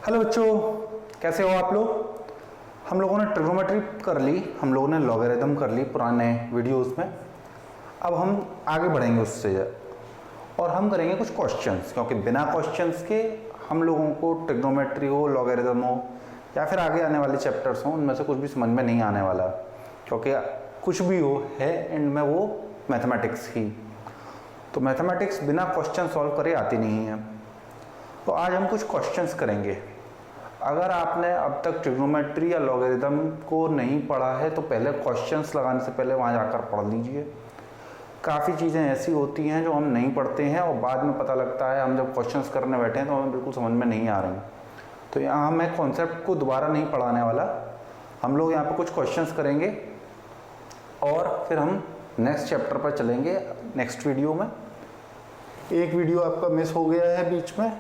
Hello बच्चों, कैसे हो आप लोग। हम लोगों ने ट्रिग्नोमेट्री कर ली, हम लोगों ने लॉगरिथम कर ली पुराने वीडियोस में। अब हम आगे बढ़ेंगे उससे और हम करेंगे कुछ क्वेश्चंस, क्योंकि बिना क्वेश्चंस के हम लोगों को ट्रिग्नोमेट्री हो, लॉगरिथम हो या फिर आगे आने वाले चैप्टर्स हों, उनमें से कुछ भी समझ में नहीं आने वाला, क्योंकि कुछ भी हो है एंड में वो मैथमेटिक्स ही। तो मैथमेटिक्स बिना क्वेश्चन सॉल्व करे आती नहीं है। तो आज हम कुछ क्वेश्चंस करेंगे। अगर आपने अब तक ट्रिग्नोमेट्री या लॉगरिथम को नहीं पढ़ा है तो पहले क्वेश्चंस लगाने से पहले वहाँ जाकर पढ़ लीजिए। काफ़ी चीज़ें ऐसी होती हैं जो हम नहीं पढ़ते हैं और बाद में पता लगता है, हम जब क्वेश्चंस करने बैठे हैं तो हमें बिल्कुल समझ में नहीं आ रहे हैं। तो यहाँ मैं कॉन्सेप्ट को दोबारा नहीं पढ़ाने वाला, हम लोग यहाँ पर कुछ क्वेश्चंस करेंगे और फिर हम नेक्स्ट चैप्टर पर चलेंगे नेक्स्ट वीडियो में। एक वीडियो आपका मिस हो गया है बीच में,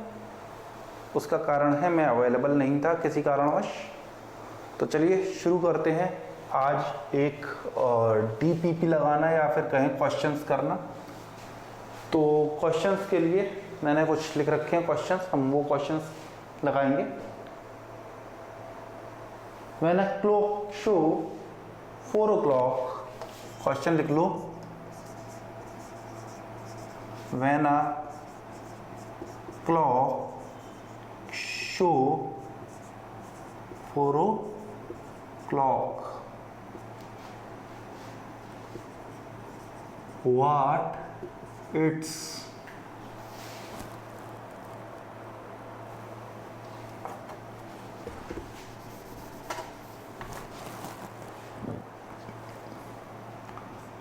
उसका कारण है मैं अवेलेबल नहीं था किसी कारणवश। तो चलिए शुरू करते हैं आज एक डीपीपी लगाना या फिर कहें क्वेश्चंस करना। तो क्वेश्चंस के लिए मैंने कुछ लिख रखे हैं क्वेश्चंस, हम वो क्वेश्चंस लगाएंगे। When a clock show 4 o'clock, question लिख लो। When a clock show 4 o'clock, what its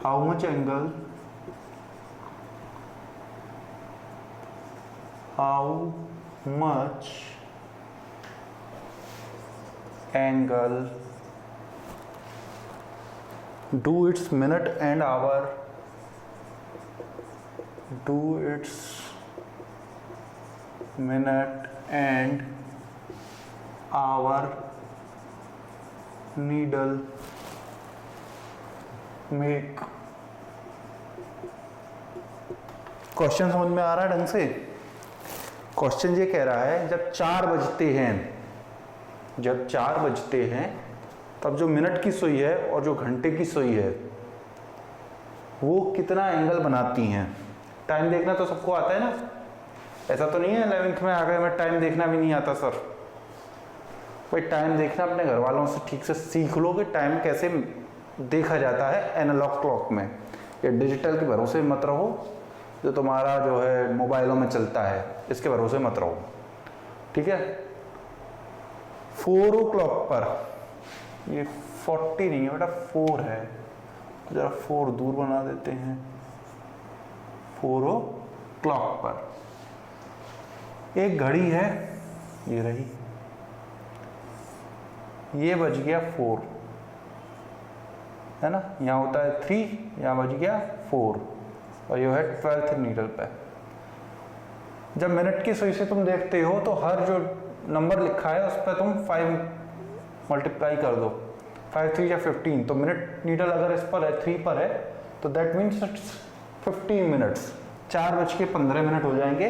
how much angle, how much angle do its minute and hour, do its minute and hour needle make। Question समझ में आ रहा है ढंग से। Question ये कह रहा है जब 4 बजते हैं तब जो मिनट की सुई है और जो घंटे की सुई है वो कितना एंगल बनाती हैं। टाइम देखना तो सबको आता है ना, ऐसा तो नहीं है 11th में आ गए मैं टाइम देखना भी नहीं आता सर। भाई टाइम देखना अपने घर वालों से ठीक से सीख लो कि टाइम कैसे देखा जाता है एनालॉग क्लॉक में। ये डिजिटल के भरोसे मत रहो, जो तुम्हारा जो है मोबाइलों में चलता है इसके भरोसे मत रहो, ठीक है। 4 o'clock पर, ये 40 नहीं है बेटा 4 है, जरा 4 दूर बना देते हैं। 4 o'clock पर एक घड़ी है, ये रही, ये बज गया 4 है ना, यहाँ होता है 3, यहाँ बज गया 4 और ये है 12th नीडल पे। जब मिनट की सुई से तुम देखते हो तो हर जो नंबर लिखा है उस पर तुम 5 मल्टीप्लाई कर दो, 5 3 या 15। तो मिनट नीडल अगर इस पर है 3 पर है तो दैट मीन्स इट्स 15 मिनट्स, 4:15 हो जाएंगे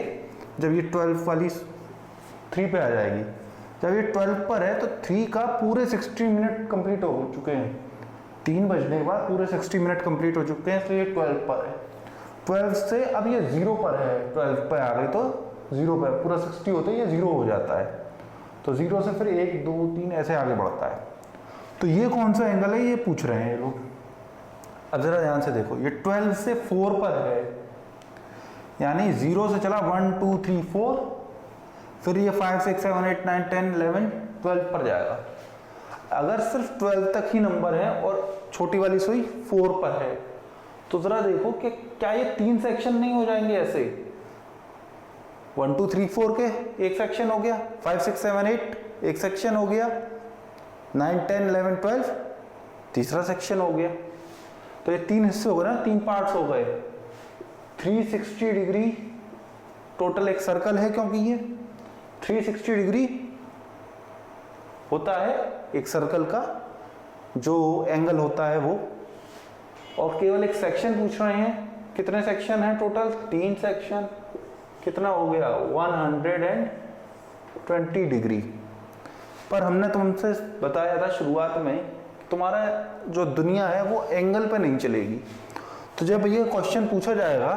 जब ये 12 वाली 3 पे आ जाएगी। जब ये 12 पर है तो 3 का पूरे 60 मिनट कंप्लीट हो चुके हैं, 3 बजने के बाद पूरे 60 मिनट कंप्लीट हो चुके हैं, इसलिए ये 12 पर है। 12 से अब ये 0 पर है, 12 पर आ गई तो 0 पर, पूरा 60 होता है ये 0 हो जाता है। तो 0 से फिर 1 2 3 ऐसे आगे बढ़ता है। तो ये कौन सा एंगल है ये पूछ रहे हैं ये लोग। अब जरा ध्यान से देखो, ये 12 से 4 पर है, यानी 0 से चला 1 2 3 4, फिर ये 5 6 7 8 9 10 11 12 पर जाएगा। अगर सिर्फ 12 तक ही नंबर है और छोटी वाली सुई 4 पर है तो जरा देखो कि क्या ये 3 सेक्शन नहीं हो जाएंगे ऐसे। 1 2 3 4 के एक सेक्शन हो गया, 5 6 7 8 एक सेक्शन हो गया, 9 10 11 12 तीसरा सेक्शन हो गया। तो ये 3 हिस्से हो गए ना, 3 पार्ट्स हो गए। 360 डिग्री टोटल एक सर्कल है, क्योंकि ये 360 डिग्री होता है एक सर्कल का जो एंगल होता है वो। और केवल एक सेक्शन पूछ रहे हैं, कितने सेक्शन हैं टोटल? 3 सेक्शन। कितना हो गया? 120 डिग्री। पर हमने तुमसे बताया था शुरुआत में तुम्हारा जो दुनिया है वो एंगल पे नहीं चलेगी। तो जब ये क्वेश्चन पूछा जाएगा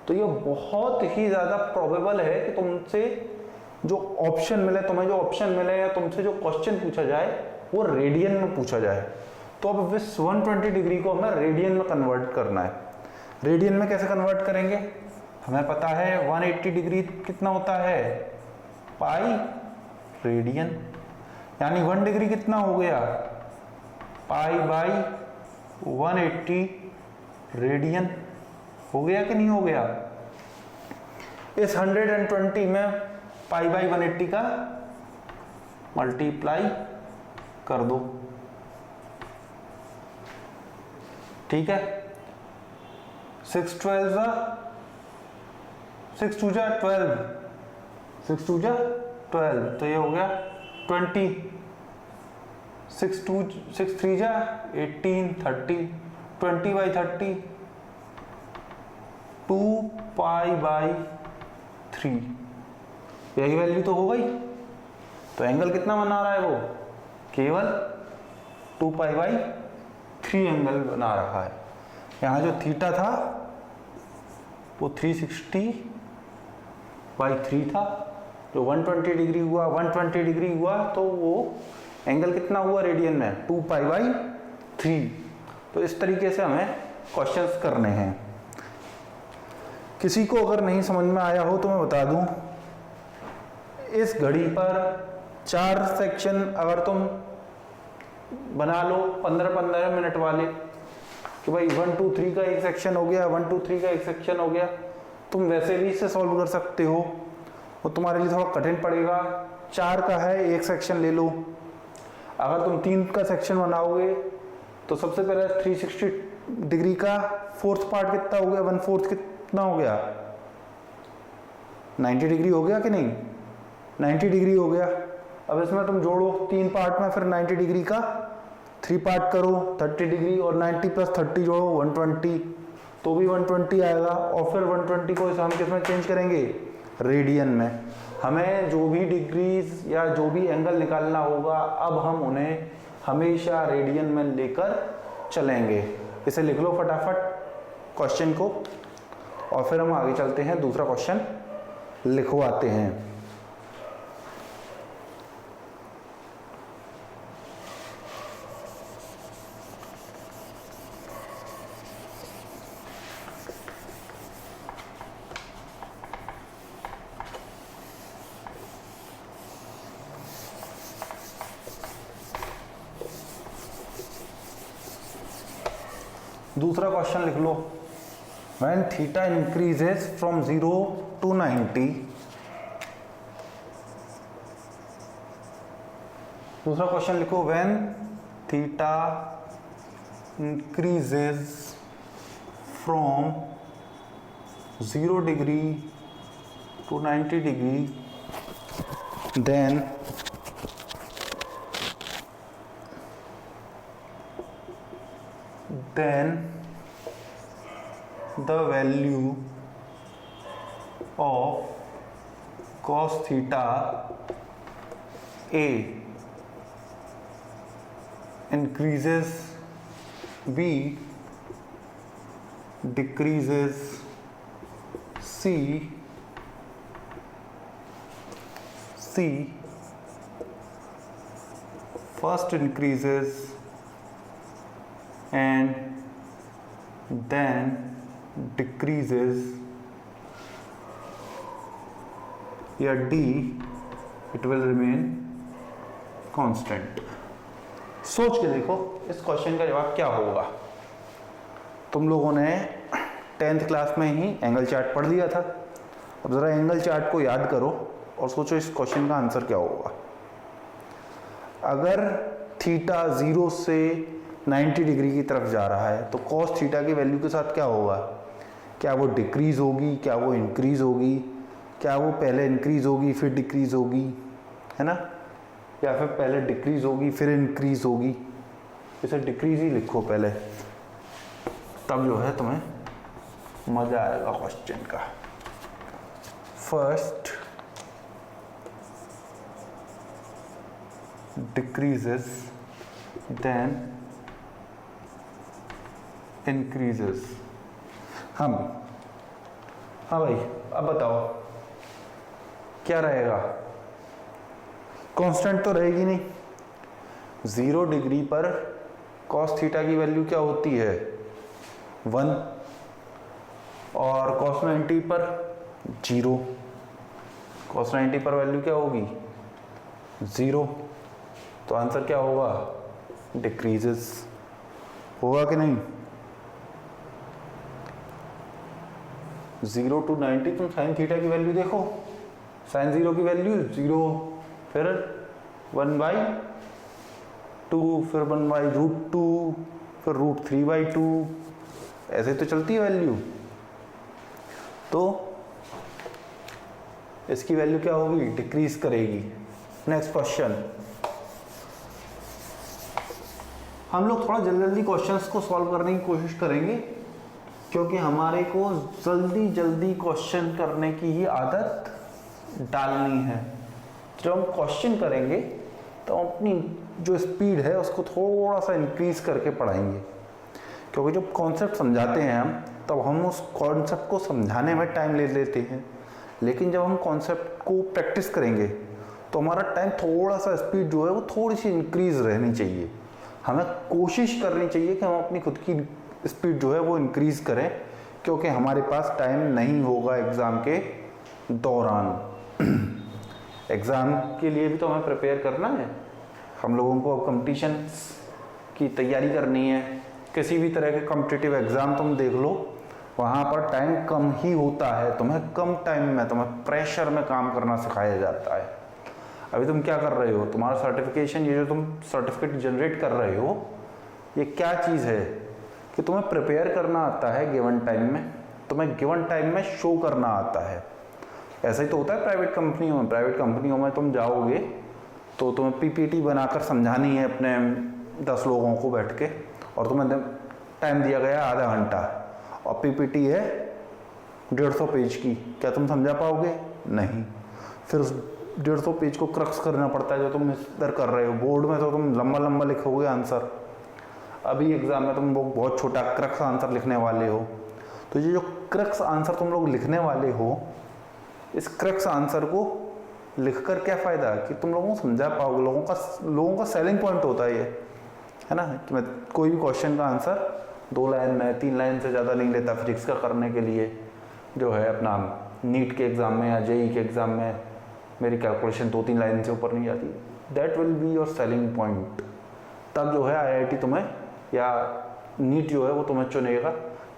तो ये बहुत ही ज़्यादा प्रोबेबल है कि तुमसे जो ऑप्शन मिले, तुम्हें जो ऑप्शन मिले या तुमसे जो क्वेश्चन पूछा जाए वो रेडियन में पूछा जाए। तो अब इस 120 डिग्री को हमें रेडियन में कन्वर्ट करना है। रेडियन में कैसे कन्वर्ट करेंगे? हमें पता है 180 डिग्री कितना होता है, पाई रेडियन, यानी 1 डिग्री कितना हो गया, पाई बाई 180 रेडियन। हो गया कि नहीं हो गया? इस 120 में पाई बाई 180 का मल्टीप्लाई कर दो, ठीक है। 6 12 6 2 जा 12, 6 2 जा 12, तो ये हो गया 20, 6 3 जा 18, 30, 20 बाई 30 2 पाई बाई 3, यही वैल्यू तो हो गई। तो एंगल कितना बना रहा है वो? केवल 2 पाई बाई 3 एंगल बना रहा है। यहाँ जो थीटा था वो 360 बाई 3 था, जो 120 डिग्री हुआ, 120 डिग्री हुआ तो वो एंगल कितना हुआ रेडियन में? 2 पाई बाई 3। तो इस तरीके से हमें क्वेश्चंस करने हैं। किसी को अगर नहीं समझ में आया हो तो मैं बता दूं, इस घड़ी पर 4 सेक्शन अगर तुम बना लो 15-15 मिनट वाले, कि भाई 1 2 3 का एक सेक्शन हो गया, 1 2 3 का एक सेक्शन हो गया, तुम वैसे भी इसे सॉल्व कर सकते हो। वो तुम्हारे लिए थोड़ा कठिन पड़ेगा। 4 का है, एक सेक्शन ले लो। अगर तुम 3 का सेक्शन बनाओगे तो सबसे पहले 360 डिग्री का 4th पार्ट कितना हो गया, 1/4 कितना हो गया, 90 डिग्री हो गया कि नहीं? 90 डिग्री हो गया। अब इसमें तुम जोड़ो 3 पार्ट में, फिर 90 डिग्री का 3 पार्ट करो, 30 डिग्री, और 90 प्लस 30 जोड़ो 120, तो भी 120 आएगा। और फिर 120 को हम किस में चेंज करेंगे? रेडियन में। हमें जो भी डिग्रीज या जो भी एंगल निकालना होगा अब हम उन्हें हमेशा रेडियन में लेकर चलेंगे। इसे लिख लो फटाफट क्वेश्चन को, और फिर हम आगे चलते हैं, दूसरा क्वेश्चन लिखवाते हैं। दूसरा क्वेश्चन लिख लो, when theta increases from 0 to 90, दूसरा क्वेश्चन लिखो, when theta increases from 0 degree to 90 degree, then the value of cos theta A increases, B decreases, C first increases and then decreases, या D it will remain constant। सोच के देखो इस question का जवाब क्या होगा। तुम लोगों ने 10th क्लास में ही एंगल चार्ट पढ़ लिया था। अब जरा एंगल चार्ट को याद करो और सोचो इस क्वेश्चन का आंसर क्या होगा। अगर थीटा 0 से 90 डिग्री की तरफ जा रहा है तो कॉस थीटा की वैल्यू के साथ क्या होगा? क्या वो डिक्रीज होगी, क्या वो इंक्रीज होगी, क्या वो पहले इंक्रीज होगी फिर डिक्रीज होगी, है ना, या फिर पहले डिक्रीज होगी फिर इंक्रीज होगी? इसे डिक्रीज ही लिखो पहले, तब जो है तुम्हें मजा आएगा क्वेश्चन का। First decreases then increases। हाँ भाई, अब बताओ क्या रहेगा? कांस्टेंट तो रहेगी नहीं। 0 डिग्री पर cos थीटा की वैल्यू क्या होती है? 1, और cos 90 पर 0। cos 90 पर वैल्यू क्या होगी? 0। तो आंसर क्या होगा? डिक्रीजेस। होगा कि नहीं? 0 to 90 तुम साइन थीटा की वैल्यू देखो, साइन 0 की वैल्यू 0, फिर 1/2, फिर 1/√2, फिर √3/2, ऐसे तो चलती है वैल्यू। तो इसकी वैल्यू क्या होगी? डिक्रीज करेगी। Next question. हम लोग थोड़ा जल्दी जल्दी क्वेश्चंस को सॉल्व करने की कोशिश करेंगे, क्योंकि हमारे को जल्दी जल्दी क्वेश्चन करने की ही आदत डालनी है। जब हम क्वेश्चन करेंगे तो अपनी जो स्पीड है उसको थोड़ा सा इंक्रीज करके पढ़ाएंगे, क्योंकि जब कॉन्सेप्ट समझाते हैं हम, तब हम उस कॉन्सेप्ट को समझाने में टाइम ले लेते हैं, लेकिन जब हम कॉन्सेप्ट को प्रैक्टिस करेंगे तो हमारा टाइम थोड़ा सा, स्पीड जो है वो थोड़ी सी इंक्रीज रहनी चाहिए। हमें कोशिश करनी चाहिए कि हम अपनी खुद की स्पीड जो है वो इंक्रीज करें, क्योंकि हमारे पास टाइम नहीं होगा एग्ज़ाम के दौरान। एग्ज़ाम के लिए भी तो हमें प्रिपेयर करना है। हम लोगों को अब कंपटीशन की तैयारी करनी है। किसी भी तरह के कॉम्पिटिटिव एग्ज़ाम तुम देख लो, वहाँ पर टाइम कम ही होता है। तुम्हें कम टाइम में, तुम्हें प्रेशर में काम करना सिखाया जाता है। अभी तुम क्या कर रहे हो? तुम्हारा सर्टिफिकेशन, ये जो तुम सर्टिफिकेट जनरेट कर रहे हो, ये क्या चीज़ है कि तुम्हें प्रिपेयर करना आता है गिवन टाइम में, तुम्हें गिवन टाइम में शो करना आता है। ऐसा ही तो होता है प्राइवेट कंपनियों में। प्राइवेट कंपनियों में तुम जाओगे तो तुम्हें पीपीटी बनाकर समझानी है अपने 10 लोगों को बैठ के, और तुम्हें टाइम दिया गया आधा घंटा, और पीपीटी है 150 पेज की। क्या तुम समझा पाओगे? नहीं। फिर उस 150 पेज को क्रक्स करना पड़ता है जो तुम इधर कर रहे हो। बोर्ड में तो तुम लंबा लंबा लिखोगे आंसर, अभी एग्जाम में तुम लोग बहुत छोटा क्रक्स आंसर लिखने वाले हो। तो ये जो क्रक्स आंसर तुम लोग लिखने वाले हो, इस क्रक्स आंसर को लिखकर क्या फ़ायदा कि तुम लोगों को समझा पाओगे। लोगों का सेलिंग पॉइंट होता है ये, है ना, कि मैं कोई भी क्वेश्चन का आंसर 2 लाइन में, 3 लाइन से ज़्यादा नहीं लेता फिजिक्स का करने के लिए। जो है अपना नीट के एग्ज़ाम में या जेई के एग्ज़ाम में मेरी कैलकुलेशन 2-3 लाइन से ऊपर नहीं जाती। That will be your selling point. तब जो है आईआईटी तुम्हें या नीट जो है वो तुम्हें चुनेगा,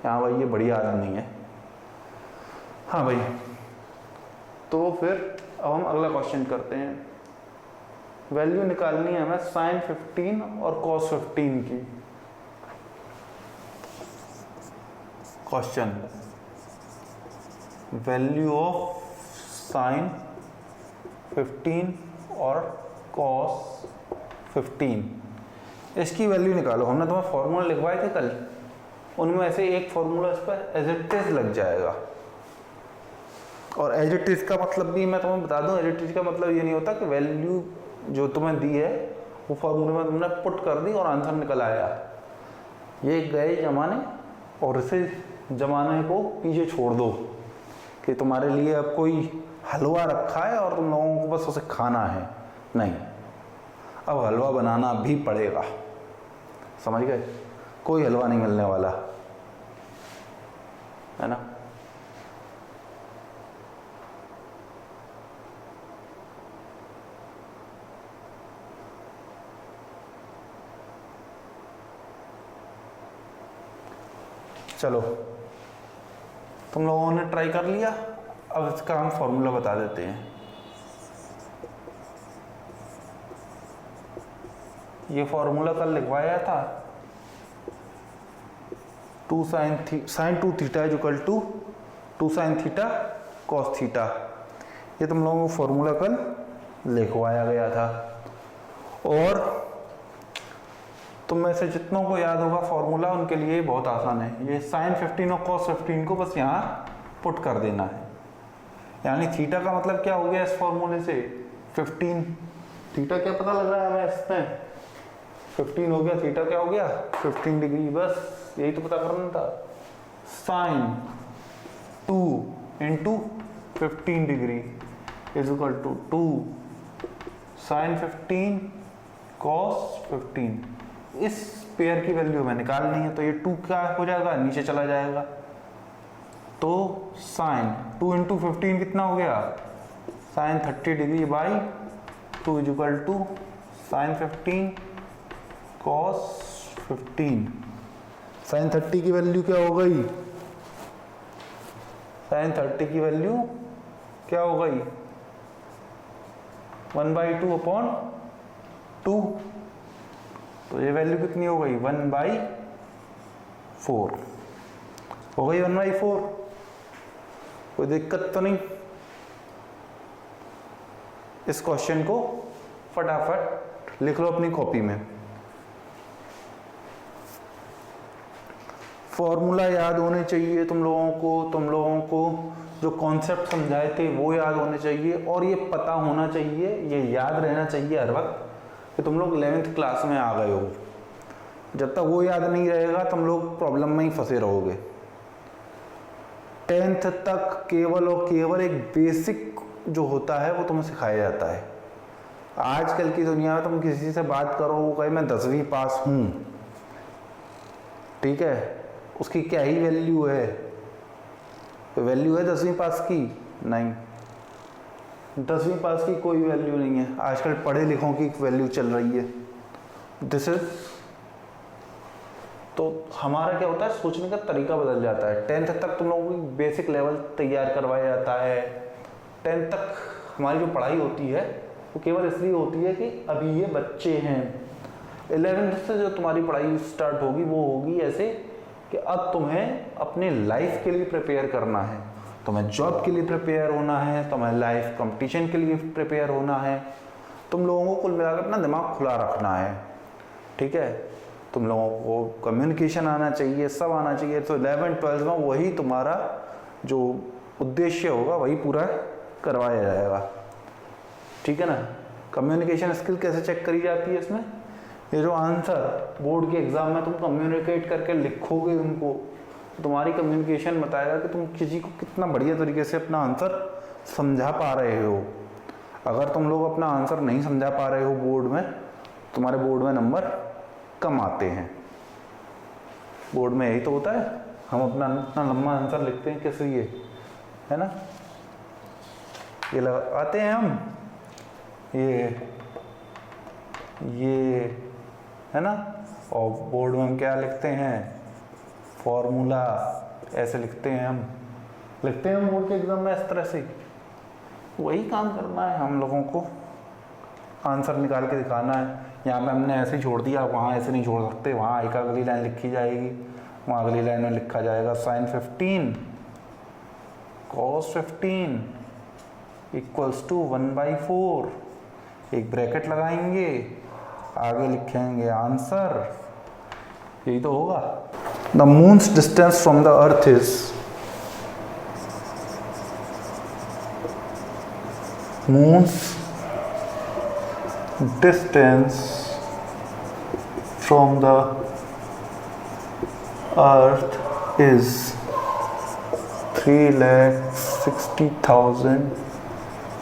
हाँ भाई ये बढ़िया आदमी है। हाँ भाई, तो फिर अब हम अगला क्वेश्चन करते हैं। वैल्यू निकालनी है हमें साइन 15 और कॉस 15 की। क्वेश्चन, वैल्यू ऑफ साइन 15 और कॉस 15, इसकी वैल्यू निकालो। हमने तुम्हें फॉर्मूला लिखवाए थे कल, उनमें से एक फॉर्मूला इस पर एज इट इज लग जाएगा। और एज इट इज का मतलब भी मैं तुम्हें बता दूं, एज इट इज का मतलब ये नहीं होता कि वैल्यू जो तुम्हें दी है वो फॉर्मूले में तुमने पुट कर दी और आंसर निकल आया। ये गए जमाने, और इसे जमाने को पीछे छोड़ दो कि तुम्हारे लिए अब कोई हलवा रखा है और तुम लोगों को बस उसे खाना है। नहीं, अब हलवा बनाना भी पड़ेगा। समझ गए? कोई हलवा नहीं मिलने वाला, है ना। चलो, तुम लोगों ने ट्राई कर लिया, अब इसका हम फॉर्मूला बता देते हैं। ये फॉर्मूला कल लिखवाया था, 2 sin 2 theta is equal to 2 sin theta cos theta. ये तुम लोगों को फॉर्मूला कल लिखवाया गया था, और तुम में से जितनों को याद होगा फॉर्मूला, उनके लिए बहुत आसान है। ये sin 15 और cos 15 को बस यहाँ पुट कर देना है। यानी थीटा का मतलब क्या हो गया इस फॉर्मूले से? 15 थीटा क्या पता लग रहा है हमें इसमें? 15 हो गया, थीटा क्या हो गया? 15 डिग्री, बस यही तो पता करना था। Sine 2 into 15 degree is equal to 2 sine 15 cos 15। इस पेयर की वैल्यू हमें निकालनी है, तो ये 2 क्या हो जाएगा, नीचे चला जाएगा। तो साइन 2 इंटू 15 कितना हो गया? Sine 30 degree by 2 is equal to sine 15 cos 15। Sine 30 की वैल्यू क्या हो गई? साइन 30 की वैल्यू क्या हो गई? 1/2 अपॉन 2। तो ये वैल्यू कितनी हो गई? 1/4 हो गई। 1/4, कोई दिक्कत तो नहीं। इस क्वेश्चन को फटाफट लिख लो अपनी कॉपी में। फॉर्मूला याद होने चाहिए तुम लोगों को जो कॉन्सेप्ट समझाए थे वो याद होने चाहिए, और ये पता होना चाहिए, ये याद रहना चाहिए हर वक्त कि तुम लोग 11th क्लास में आ गए हो। जब तक वो याद नहीं रहेगा तुम लोग प्रॉब्लम में ही फंसे रहोगे। 10th तक केवल और केवल एक बेसिक जो होता है वो तुम्हें सिखाया जाता है। आजकल की दुनिया में तुम किसी से बात करो, वो कहे मैं 10वीं पास हूँ, ठीक है, उसकी क्या ही वैल्यू है? वैल्यू है 10वीं पास की? नहीं, 10वीं पास की कोई वैल्यू नहीं है। आजकल पढ़े लिखों की वैल्यू चल रही है। दिस इज, तो हमारा क्या होता है, सोचने का तरीका बदल जाता है। 10th तक तुम लोगों की बेसिक लेवल तैयार करवाया जाता है। 10th तक हमारी जो पढ़ाई होती है वो केवल इसलिए होती है कि अभी ये बच्चे हैं। 11th से जो तुम्हारी पढ़ाई स्टार्ट होगी वो होगी ऐसे कि अब तुम्हें अपने लाइफ के लिए प्रिपेयर करना है, तुम्हें जॉब के लिए प्रिपेयर होना है, तुम्हें लाइफ कंपटीशन के लिए प्रिपेयर होना है। तुम लोगों को कुल मिलाकर अपना दिमाग खुला रखना है, ठीक है। तुम लोगों को कम्युनिकेशन आना चाहिए, सब आना चाहिए। तो 11th 12th में वही तुम्हारा जो उद्देश्य होगा वही पूरा करवाया जाएगा, ठीक है ना। कम्युनिकेशन स्किल कैसे चेक करी जाती है इसमें? ये जो आंसर बोर्ड के एग्जाम में तुम कम्युनिकेट करके लिखोगे उनको, तुम्हारी कम्युनिकेशन बताएगा कि तुम किसी को कितना बढ़िया तरीके से अपना आंसर समझा पा रहे हो। अगर तुम लोग अपना आंसर नहीं समझा पा रहे हो बोर्ड में, तुम्हारे बोर्ड में नंबर कम आते हैं। बोर्ड में यही तो होता है, हम अपना इतना लंबा आंसर लिखते हैं कैसे, ये है ना, ये लगाते हैं हम, ये है ना। और बोर्ड में हम क्या लिखते हैं? फॉर्मूला ऐसे लिखते हैं हम बोर्ड के एग्जाम में इस तरह से। वही काम करना है हम लोगों को, आंसर निकाल के दिखाना है। यहाँ पे हमने ऐसे ही छोड़ दिया, वहाँ ऐसे नहीं छोड़ सकते। वहाँ एक अगली लाइन लिखी जाएगी, वहाँ अगली लाइन में लिखा जाएगा साइन 15 कॉस 15 इक्वल्स टू 1/4। एक ब्रैकेट लगाएंगे, आगे लिखेंगे आंसर, यही तो होगा। The moons distance from the earth is distance from the earth is 3,60,000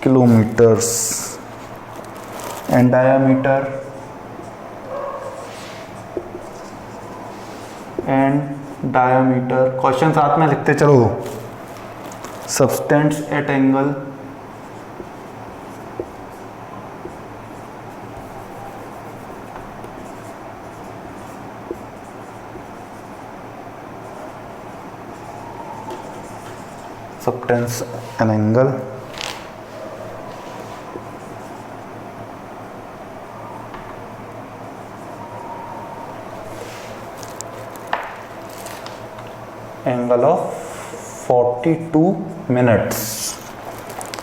kilometers and diameter question साथ में लिखते चलो। substance at angle subtends an angle of 42 minutes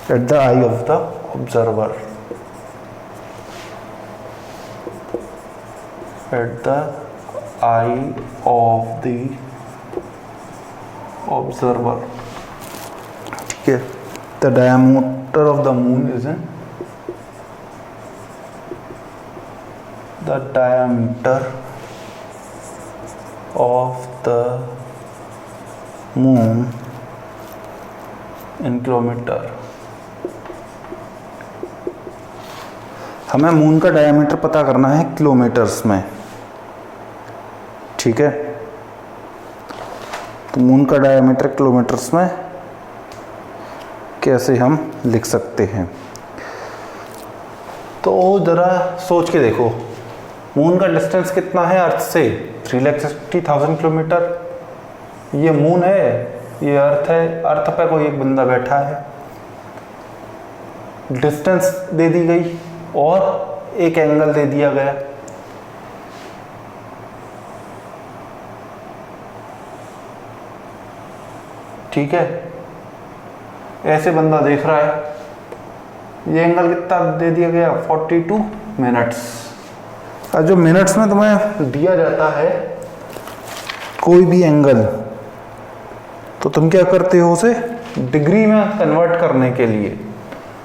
at the eye of the observer. At the eye of the observer. Okay. The diameter of the moon is in the diameter of the moon in kilometre. हमें moon का diameter पता करना है kilometres में, ठीक है। तो moon का डायमीटर किलोमीटर्स में कैसे हम लिख सकते हैं, तो ज़रा सोच के देखो। मून का डिस्टेंस कितना है अर्थ से? 3,60,000 किलोमीटर। ये मून है, ये अर्थ है, अर्थ पे कोई एक बंदा बैठा है, डिस्टेंस दे दी गई और एक एंगल दे दिया गया। ठीक है, ऐसे बंदा देख रहा है, ये एंगल कितना दे दिया गया? 42 मिनट्स। और जो मिनट्स में तुम्हें दिया जाता है कोई भी एंगल, तो तुम क्या करते हो उसे डिग्री में कन्वर्ट करने के लिए।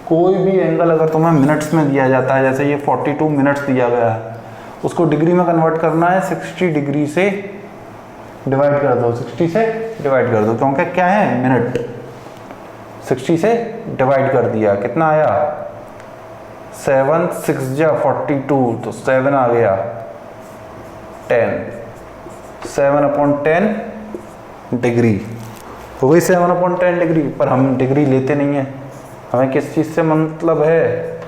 कोई भी एंगल अगर तुम्हें मिनट्स में दिया जाता है, जैसे ये 42 मिनट्स दिया गया है, उसको डिग्री में कन्वर्ट करना है, 60 डिग्री से डिवाइड कर दो, 60 से डिवाइड कर दो, क्योंकि क्या है मिनट, 60 से डिवाइड कर दिया, कितना आया? 7 6 जा 42, तो 7 आ गया 10, 7/10 डिग्री हो गई। 7/10 डिग्री, पर हम डिग्री लेते नहीं है, हमें किस चीज़ से मतलब है?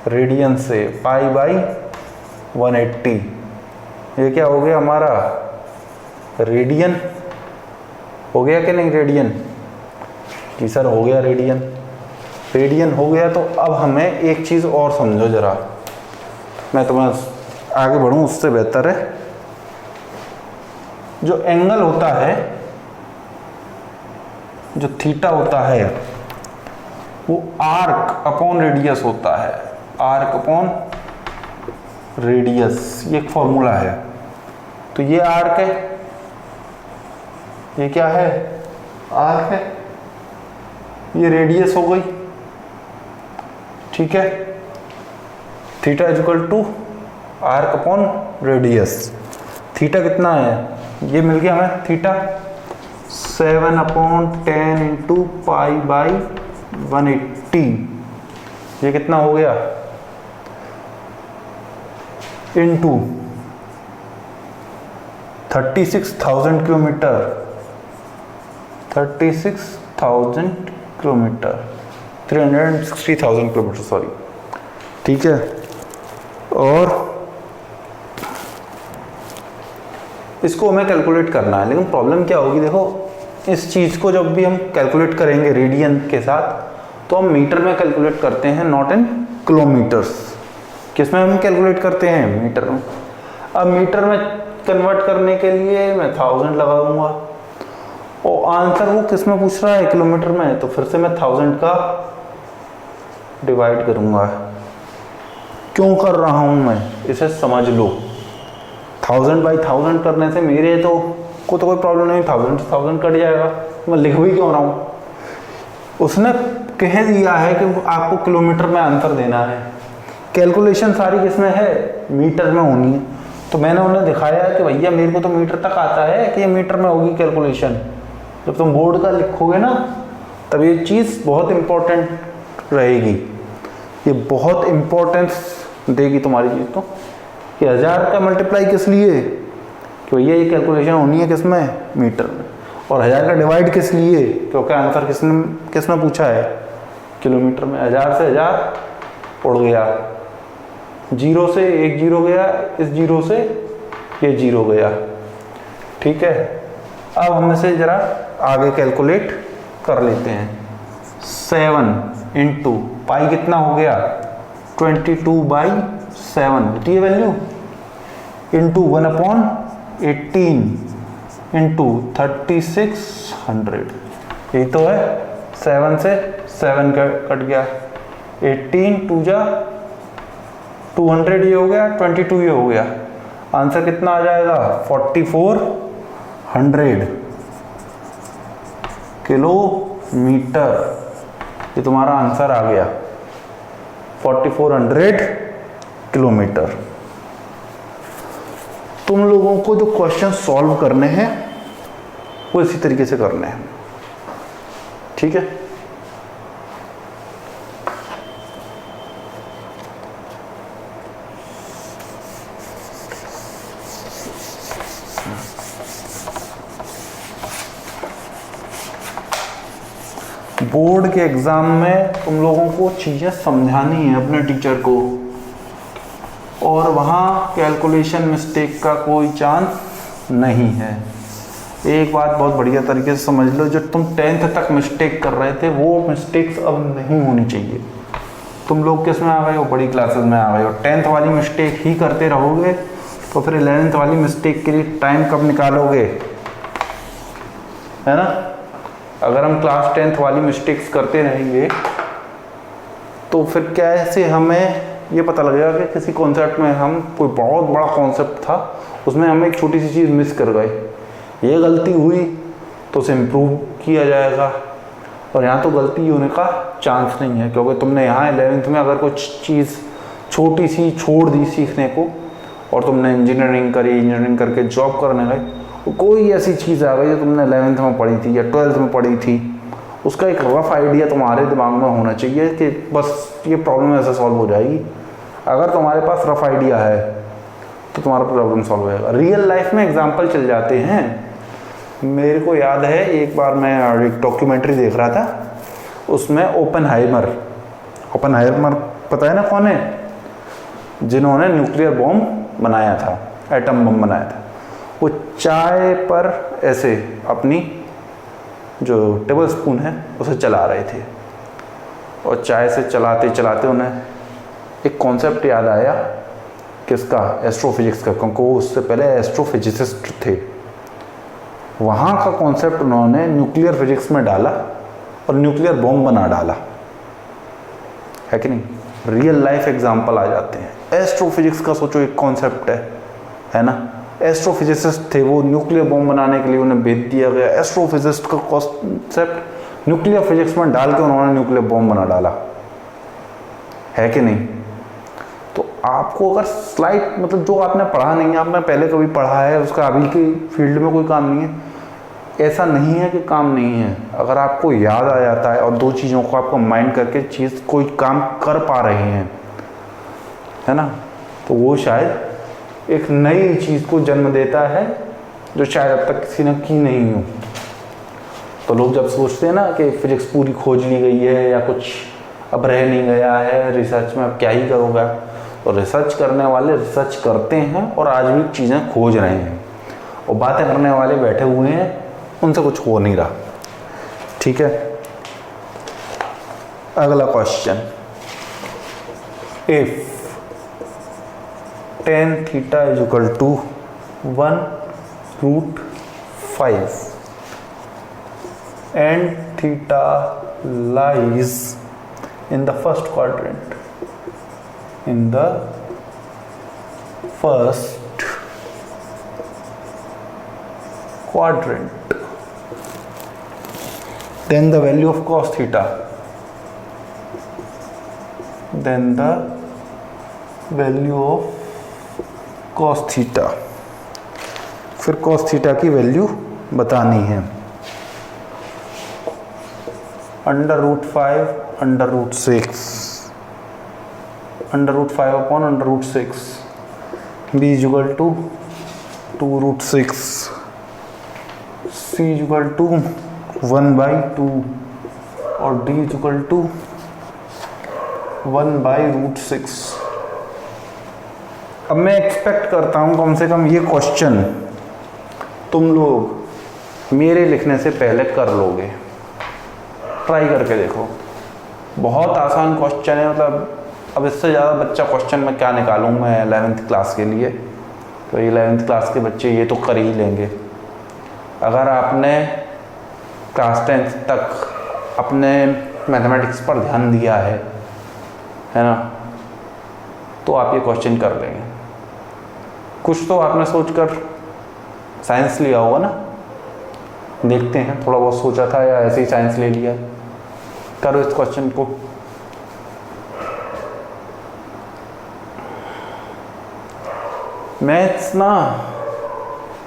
रेडियन से। π/180, ये क्या हो गया हमारा? रेडियन हो गया कि नहीं? रेडियन जी सर हो गया रेडियन। रेडियन हो गया, तो अब हमें एक चीज़ और समझो जरा, मैं तुम्हें आगे बढ़ूँ उससे बेहतर है। जो एंगल होता है, जो थीटा होता है, वो आर्क अपॉन रेडियस होता है, आर्क अपॉन रेडियस, ये एक फॉर्मूला है। तो ये आर्क है, ये क्या है? आर्क है, ये रेडियस हो गई, ठीक है। Theta is equal to arc upon radius. Theta कितना है? ये मिल गया हमें थीटा 7/10 इंटू π/180, ये कितना हो गया? Into 36,000 kilometre, 36,000 kilometre, 360,000 kilometre sorry, ठीक है। और इसको हमें कैलकुलेट करना है, लेकिन प्रॉब्लम क्या होगी? देखो, इस चीज़ को जब भी हम कैलकुलेट करेंगे रेडियन के साथ, तो हम मीटर में कैलकुलेट करते हैं, नॉट इन किलोमीटर्स। किस में हम कैलकुलेट करते हैं? मीटर में। अब मीटर में कन्वर्ट करने के लिए मैं 1000 लगाऊंगा, और आंसर वो किस में पूछ रहा है? किलोमीटर में, तो फिर से मैं 1000 का डिवाइड करूंगा। क्यों कर रहा हूं मैं, इसे समझ लो। 1000/1000 करने से मेरे तो कोई प्रॉब्लम नहीं, 1000 से 1000 कट जाएगा, मैं लिख भी क्यों रहा हूँ? उसने कह दिया है कि आपको किलोमीटर में आंसर देना है, कैलकुलेशन सारी किसमें है? मीटर में होनी है। तो मैंने उन्हें दिखाया है कि भैया मेरे को तो मीटर तक आता है कि ये मीटर में होगी कैलकुलेशन। जब तुम बोर्ड का लिखोगे ना, तब ये चीज़ बहुत इंपॉर्टेंट रहेगी, ये बहुत इंपॉर्टेंस देगी तुम्हारी चीज़ को, कि 1000 का मल्टीप्लाई किस लिए? कि भैया ये कैलकुलेशन होनी है किसमें? मीटर में। और 1000 का डिवाइड किस लिए? क्योंकि आंसर किसने पूछा है? किलोमीटर में। 1000 से 1000 उड़ गया, 0 से 1 0 गया, इस 0 से ये 0 गया, ठीक है। अब हम इसे जरा आगे कैलकुलेट कर लेते हैं। 7 इंटू पाई कितना हो गया? 22/7, ये वैल्यू, इंटू 1/18 इंटू 3600, ये तो है। 7 से 7 कट गया, 18 2 जा 200, ये हो गया, 22 ये हो गया। आंसर कितना आ जाएगा? 4400 किलोमीटर, ये तुम्हारा आंसर आ गया, 4400 किलोमीटर। तुम लोगों को जो क्वेश्चन सॉल्व करने हैं वो इसी तरीके से करने हैं, ठीक है। बोर्ड के एग्जाम में तुम लोगों को चीजें समझानी है अपने टीचर को, और वहाँ कैलकुलेशन मिस्टेक का कोई चांस नहीं है। एक बात बहुत बढ़िया तरीके से समझ लो, जो तुम 10th तक मिस्टेक कर रहे थे वो मिस्टेक्स अब नहीं होनी चाहिए। तुम लोग किस में आ गए हो, बड़ी क्लासेस में आ गए हो। 10th वाली मिस्टेक ही करते रहोगे तो फिर 11th वाली मिस्टेक के लिए टाइम कब निकालोगे, है ना। अगर हम क्लास 10th वाली मिस्टेक्स करते रहेंगे तो फिर कैसे हमें ये पता लगेगा कि किसी कॉन्सेप्ट में हम कोई बहुत बड़ा कॉन्सेप्ट था उसमें हम एक छोटी सी चीज़ मिस कर गए, ये गलती हुई तो उसे इम्प्रूव किया जाएगा। और यहाँ तो गलती होने का चांस नहीं है, क्योंकि तुमने यहाँ 11th में अगर कुछ चीज़ छोटी सी छोड़ दी सीखने को और तुमने इंजीनियरिंग करी, इंजीनियरिंग करके जॉब करने गए, कोई ऐसी चीज़ आ गई जो तुमने 11th में पढ़ी थी या 12th में पढ़ी थी, उसका एक रफ आइडिया तुम्हारे दिमाग में होना चाहिए कि बस ये प्रॉब्लम ऐसे सॉल्व हो जाएगी। अगर तुम्हारे पास रफ आइडिया है तो तुम्हारा प्रॉब्लम सॉल्व हो जाएगा। रियल लाइफ में एग्जाम्पल चल जाते हैं। मेरे को याद है एक बार मैं एक डॉक्यूमेंट्री देख रहा था, उसमें ओपेनहाइमर पता है ना कौन है, जिन्होंने न्यूक्लियर बॉम्ब बनाया था, एटम बम बनाया था। वो चाय पर ऐसे अपनी जो टेबल स्पून है उसे चला रहे थे, और चाय से चलाते चलाते उन्हें एक कॉन्सेप्ट याद आया, किसका, एस्ट्रोफिजिक्स का, क्योंकि वो उससे पहले एस्ट्रोफिजिसिस्ट थे। वहाँ का कॉन्सेप्ट उन्होंने न्यूक्लियर फिजिक्स में डाला और न्यूक्लियर बॉम्ब बना डाला, है कि नहीं। रियल लाइफ एग्जाम्पल आ जाते हैं। एस्ट्रोफिजिक्स का सोचो एक कॉन्सेप्ट है ना, एस्ट्रोफिजिसिस्ट थे, वो न्यूक्लियर बॉम्ब बनाने के लिए उन्हें भेज दिया गया। एस्ट्रोफिजिस्ट का कॉन्सेप्ट न्यूक्लियर फिजिक्स में डाल के उन्होंने न्यूक्लियर बॉम्ब बना डाला, है कि नहीं। तो आपको अगर स्लाइड मतलब जो आपने पढ़ा नहीं है, आपने पहले कभी पढ़ा है, उसका अभी के फील्ड में कोई काम नहीं है, ऐसा नहीं है कि काम नहीं है। अगर आपको याद आ जाता है और दो चीज़ों को आपको माइंड करके चीज़ कोई काम कर पा रहे हैं, है ना, तो वो शायद एक नई चीज़ को जन्म देता है जो शायद अब तक किसी ने की नहीं हो। तो लोग जब सोचते हैं ना कि फिजिक्स पूरी खोज ली गई है या कुछ अब रह नहीं गया है, रिसर्च में अब क्या ही करोगे, तो रिसर्च करने वाले रिसर्च करते हैं और आज भी चीज़ें खोज रहे हैं, और बातें करने वाले बैठे हुए हैं, उनसे कुछ हो नहीं रहा, ठीक है। अगला question, if tan theta is equal to 1√5 and theta lies in the first quadrant, in the first quadrant, then the value of cos theta, then the value of cos theta, फिर cos थीटा की value बतानी है। √5 √6 √5/√6 b is equal to 2√6 c is equal to 1/2 और d is equal to 1/√6। अब मैं expect करता हूँ कम से कम ये क्वेश्चन तुम लोग मेरे लिखने से पहले कर लोगे। ट्राई करके देखो, बहुत आसान क्वेश्चन है। मतलब अब इससे ज़्यादा बच्चा क्वेश्चन में क्या निकालूँ मैं 11th क्लास के लिए, तो 11th क्लास के बच्चे ये तो कर ही लेंगे। अगर आपने क्लास 10th तक अपने मैथमेटिक्स पर ध्यान दिया है ना, तो आप ये क्वेश्चन कर लेंगे। कुछ तो आपने सोचकर साइंस लिया होगा ना, देखते हैं थोड़ा बहुत सोचा था या ऐसे ही साइंस ले लिया। करो इस क्वेश्चन को। मैथ्स ना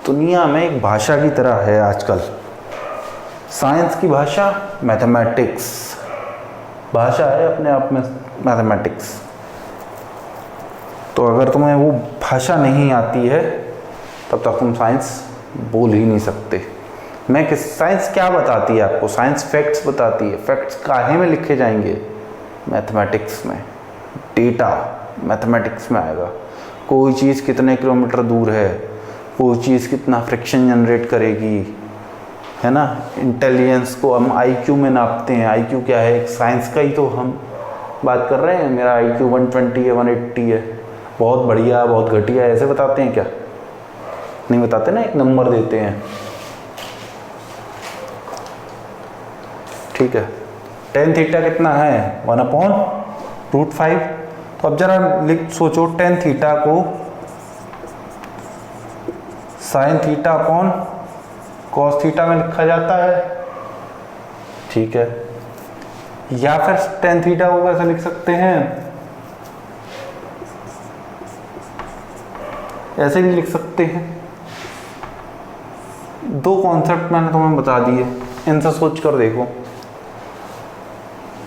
दुनिया में एक भाषा की तरह है आजकल, साइंस की भाषा मैथमेटिक्स, भाषा है अपने आप में मैथमेटिक्स। तो अगर तुम्हें वो भाषा नहीं आती है तब तक तुम साइंस बोल ही नहीं सकते। साइंस क्या बताती है आपको? साइंस फैक्ट्स बताती है। फैक्ट्स काहे में लिखे जाएंगे? मैथमेटिक्स में। डेटा मैथमेटिक्स में आएगा। कोई चीज़ कितने किलोमीटर दूर है, कोई चीज़ कितना फ्रिक्शन जनरेट करेगी, है ना। इंटेलिजेंस को हम IQ में नापते हैं। IQ क्या है? एक साइंस का ही तो हम बात कर रहे हैं। मेरा IQ 120 है, 180 है, बहुत बढ़िया, बहुत घटिया, ऐसे बताते हैं क्या? नहीं बताते ना, एक नंबर देते हैं। ठीक है। tan थीटा कितना है? 1/√5। तो अब जरा सोचो, tan थीटा को sin theta upon cos theta में लिखा जाता है, ठीक है। या फिर tan थीटा को कैसे लिख सकते हैं? ऐसे भी लिख सकते हैं। दो कॉन्सेप्ट मैंने तुम्हें बता दिए, इनसे सोच कर देखो।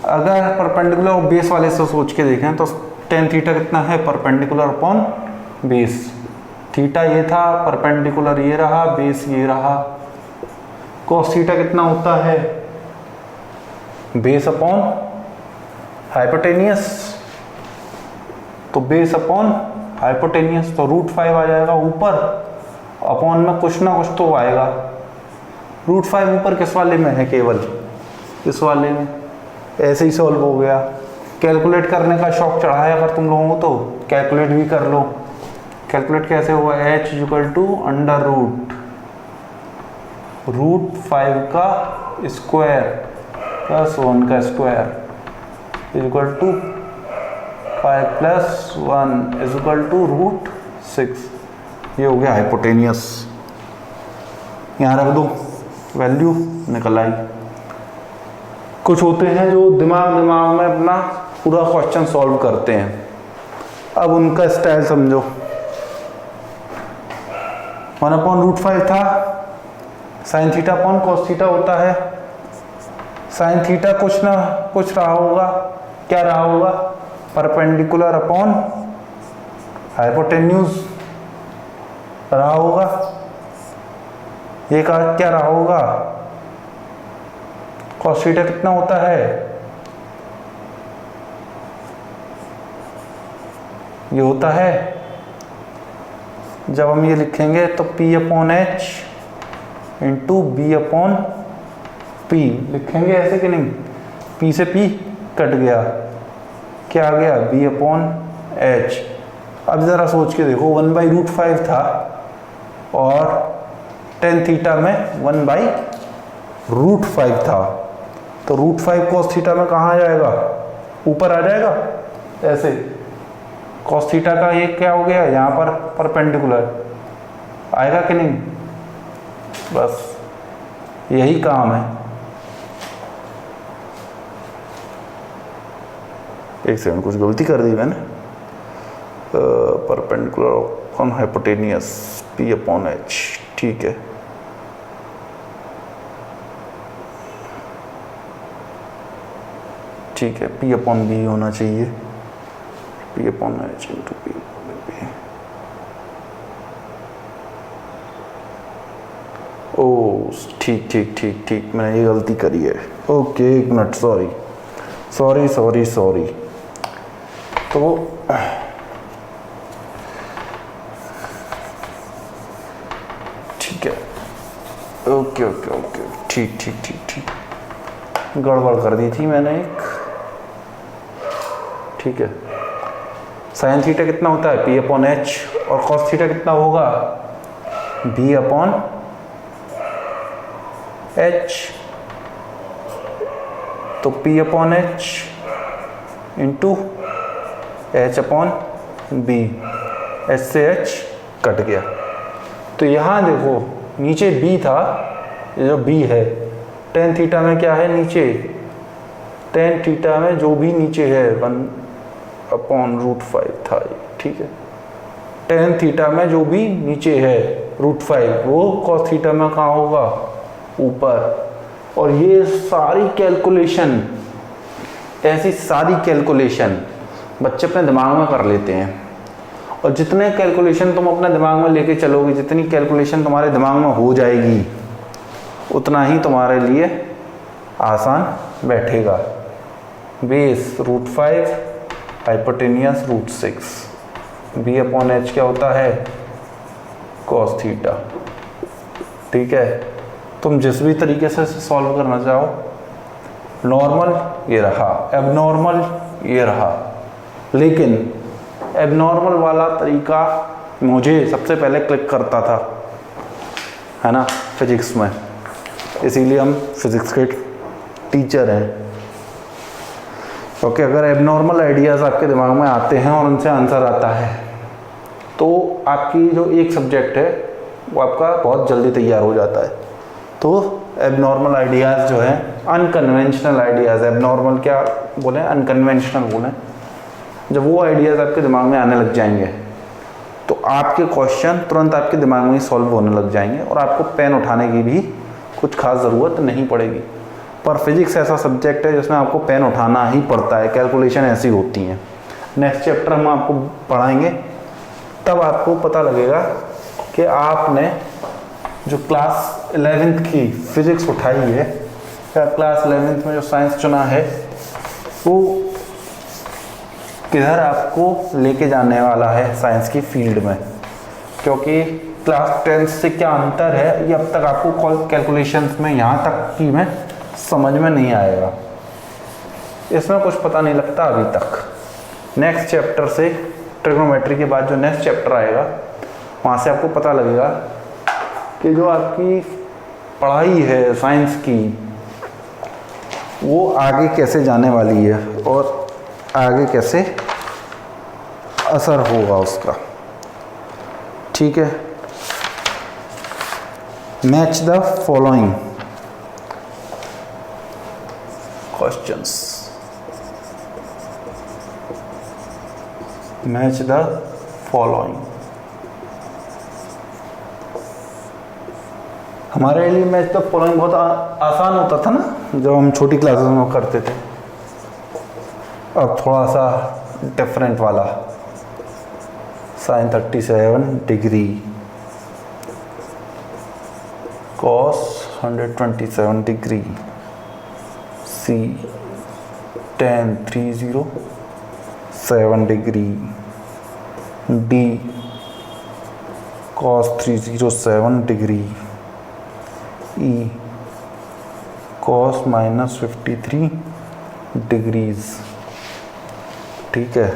अगर परपेंडिकुलर और बेस वाले से सोच के देखें तो tan थीटा कितना है? Perpendicular upon base. थीटा ये था, परपेंडिकुलर ये रहा, बेस ये रहा। cos थीटा कितना होता है? Base upon hypotenuse. तो बेस अपॉन हाइपोटेनियस, तो √5 आ जाएगा ऊपर, अपॉन में कुछ ना कुछ तो आएगा। √5 ऊपर किस वाले में है? केवल इस वाले में। ऐसे ही सॉल्व हो गया। कैलकुलेट करने का शौक चढ़ा है अगर तुम लोगों को तो कैलकुलेट भी कर लो। कैलकुलेट कैसे हुआ? h = √5 का स्क्वायर प्लस 1 का स्क्वायर = 5 + 1 = √6। ये हो गया हाइपोटेनियस। यहाँ रख दो, वैल्यू निकल आई। कुछ होते हैं जो दिमाग में अपना पूरा क्वेश्चन सॉल्व करते हैं। अब उनका स्टाइल समझो। 1/√5 था, sin theta upon cos theta होता है। sin थीटा कुछ ना कुछ रहा होगा। क्या रहा होगा? परपेंडिकुलर अपॉन हाइपोटेन्यूज रहा होगा। ये क्या रहा होगा? cos थीटा कितना होता है? ये होता है, जब हम ये लिखेंगे तो P/H × B/P लिखेंगे, ऐसे कि नहीं? P से P कट गया, क्या आ गया? B/H। अब ज़रा सोच के देखो, 1/√5 था और tan थीटा में 1/√5 था, तो √5 cos थीटा में कहाँ आ जाएगा? ऊपर आ जाएगा ऐसे। cos थीटा का ये क्या हो गया? यहाँ पर परपेंडिकुलर आएगा कि नहीं? बस यही काम है। एक सेकंड, कुछ गलती कर दी मैंने। परपेंडिकुलर अपॉन हाइपोटेनियस P/H, ठीक है। ठीक है, P/B होना चाहिए। P/H × P/B। ओ ठीक, मैंने ये गलती करी है। ओके, एक मिनट, सॉरी। तो ठीक है, ओके, ठीक। गड़बड़ कर दी थी मैंने एक, ठीक है। sin थीटा कितना होता है? P/H, और cos थीटा कितना होगा? B/H। तो P/H × H/B, H से H कट गया। तो यहाँ देखो, नीचे B था, ये जो B है, tan थीटा में क्या है? नीचे tan थीटा में जो भी नीचे है 1/√5 था, ठीक है। tan थीटा में जो भी नीचे है √5, वो cos थीटा में कहाँ होगा, ऊपर। और ये सारी कैलकुलेशन, ऐसी सारी कैलकुलेशन बच्चे अपने दिमाग में कर लेते हैं। और जितने कैलकुलेशन तुम अपने दिमाग में लेके चलोगे, जितनी कैलकुलेशन तुम्हारे दिमाग में हो जाएगी, उतना ही तुम्हारे लिए आसान बैठेगा। बेस √5, हाइपोटेनियस √6, b/h क्या होता है, cos थीटा। ठीक है, तुम जिस भी तरीके से सॉल्व करना चाहो, नॉर्मल ये रहा, एबनॉर्मल ये रहा, लेकिन एबनॉर्मल वाला तरीका मुझे सबसे पहले क्लिक करता था, है ना, फिजिक्स में, इसीलिए हम फिजिक्स के टीचर हैं। क्योंकि अगर एबनॉर्मल आइडियाज़ आपके दिमाग में आते हैं और उनसे आंसर आता है, तो आपकी जो एक सब्जेक्ट है वो आपका बहुत जल्दी तैयार हो जाता है। तो एबनॉर्मल आइडियाज़ जो हैं, अनकन्वेंशनल आइडियाज़, एबनॉर्मल क्या बोलें, अनकन्वेंशनल बोलें, जब वो आइडियाज़ आपके दिमाग में आने लग जाएंगे तो आपके क्वेश्चन तुरंत आपके दिमाग में ही सॉल्व होने लग जाएंगे और आपको पेन उठाने की भी कुछ खास ज़रूरत नहीं पड़ेगी। पर फिजिक्स ऐसा सब्जेक्ट है जिसमें आपको पेन उठाना ही पड़ता है, कैलकुलेशन ऐसी होती हैं। नेक्स्ट चैप्टर हम आपको पढ़ाएंगे, तब आपको पता लगेगा कि आपने जो क्लास 11th की फिजिक्स उठाई है या क्लास 11th में जो साइंस चुना है, वो किधर आपको लेके जाने वाला है साइंस की फील्ड में। क्योंकि क्लास 10 से क्या अंतर है, ये अब तक आपको कैलकुलेशंस में यहाँ तक की में समझ में नहीं आएगा, इसमें कुछ पता नहीं लगता अभी तक। नेक्स्ट चैप्टर से, ट्रिग्नोमेट्री के बाद जो नेक्स्ट चैप्टर आएगा, वहाँ से आपको पता लगेगा कि जो आपकी पढ़ाई है साइंस की, वो आगे कैसे जाने वाली है और आगे कैसे असर होगा उसका। ठीक है, match the following questions, match the following. हमारे लिए मैच द फॉलोइंग बहुत आसान होता था ना, जब हम छोटी क्लासेस में करते थे। अब थोड़ा सा डिफरेंट वाला, sin 37 degree cos 127 degree, c tan 307 degree, d cos 307 degree, e cos -53 degrees. ठीक है,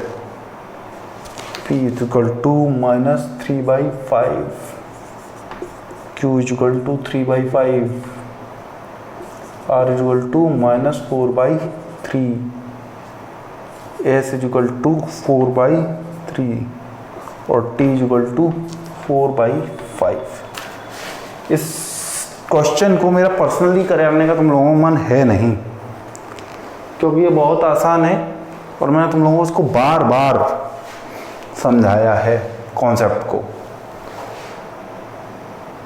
P =-3/5, Q =3/5, R =-4/3, S =4/3 और T =4/5। इस क्वेश्चन को मेरा पर्सनली करने का तुम लोगों को मन है नहीं, क्योंकि ये बहुत आसान है और मैंने तुम लोगों को उसको बार बार समझाया है कॉन्सेप्ट को।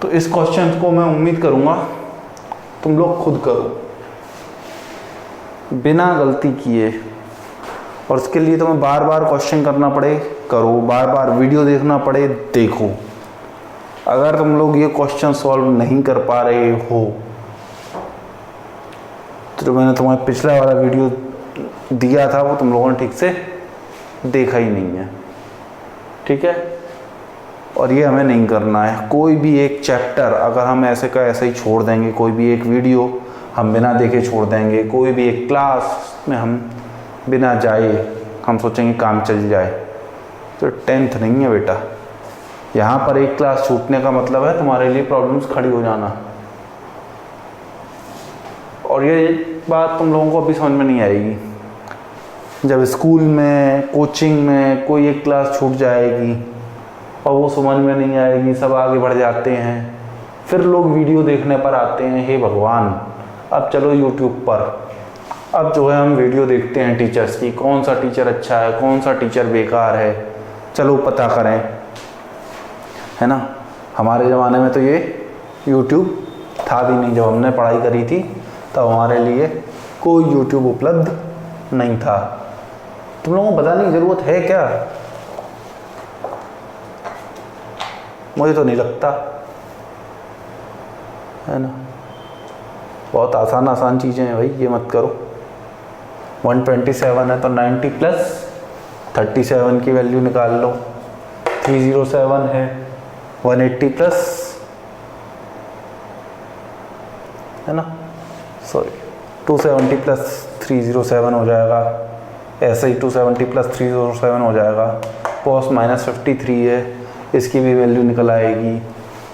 तो इस क्वेश्चन को मैं उम्मीद करूंगा तुम लोग खुद करो बिना गलती किए, और उसके लिए तुम्हें बार बार क्वेश्चन करना पड़े करो, बार बार वीडियो देखना पड़े देखो। अगर तुम लोग ये क्वेश्चन सॉल्व नहीं कर पा रहे हो तो जो मैंने तुम्हें पिछला वाला वीडियो दिया था वो तुम लोगों ने ठीक से देखा ही नहीं है। ठीक है, और ये हमें नहीं करना है। कोई भी एक चैप्टर अगर हम ऐसे का ऐसे ही छोड़ देंगे, कोई भी एक वीडियो हम बिना देखे छोड़ देंगे, कोई भी एक क्लास में हम बिना जाए हम सोचेंगे काम चल जाए, तो 10th नहीं है बेटा। यहाँ पर एक क्लास छूटने का मतलब है तुम्हारे लिए प्रॉब्लम्स खड़ी हो जाना। और ये बात तुम लोगों को अभी समझ में नहीं आएगी, जब स्कूल में कोचिंग में कोई एक क्लास छूट जाएगी और वो समझ में नहीं आएगी, सब आगे बढ़ जाते हैं, फिर लोग वीडियो देखने पर आते हैं, हे भगवान अब चलो यूट्यूब पर, अब जो है हम वीडियो देखते हैं टीचर्स की, कौन सा टीचर अच्छा है कौन सा टीचर बेकार है, चलो पता करें, है ना। हमारे ज़माने में तो ये यूट्यूब था भी नहीं। जब हमने पढ़ाई करी थी तब हमारे लिए कोई यूट्यूब उपलब्ध नहीं था। तुम लोगों को बताने की ज़रूरत है क्या? मुझे तो नहीं लगता, है ना। बहुत आसान चीज़ें हैं भाई, ये मत करो। 127 है तो 90 प्लस 37 की वैल्यू निकाल लो। 307 है 180 प्लस, है ना, सॉरी 270 प्लस 307 हो जाएगा। ऐसे ही 270 प्लस 307 हो जाएगा। cos माइनस 53 है, इसकी भी वैल्यू निकल आएगी।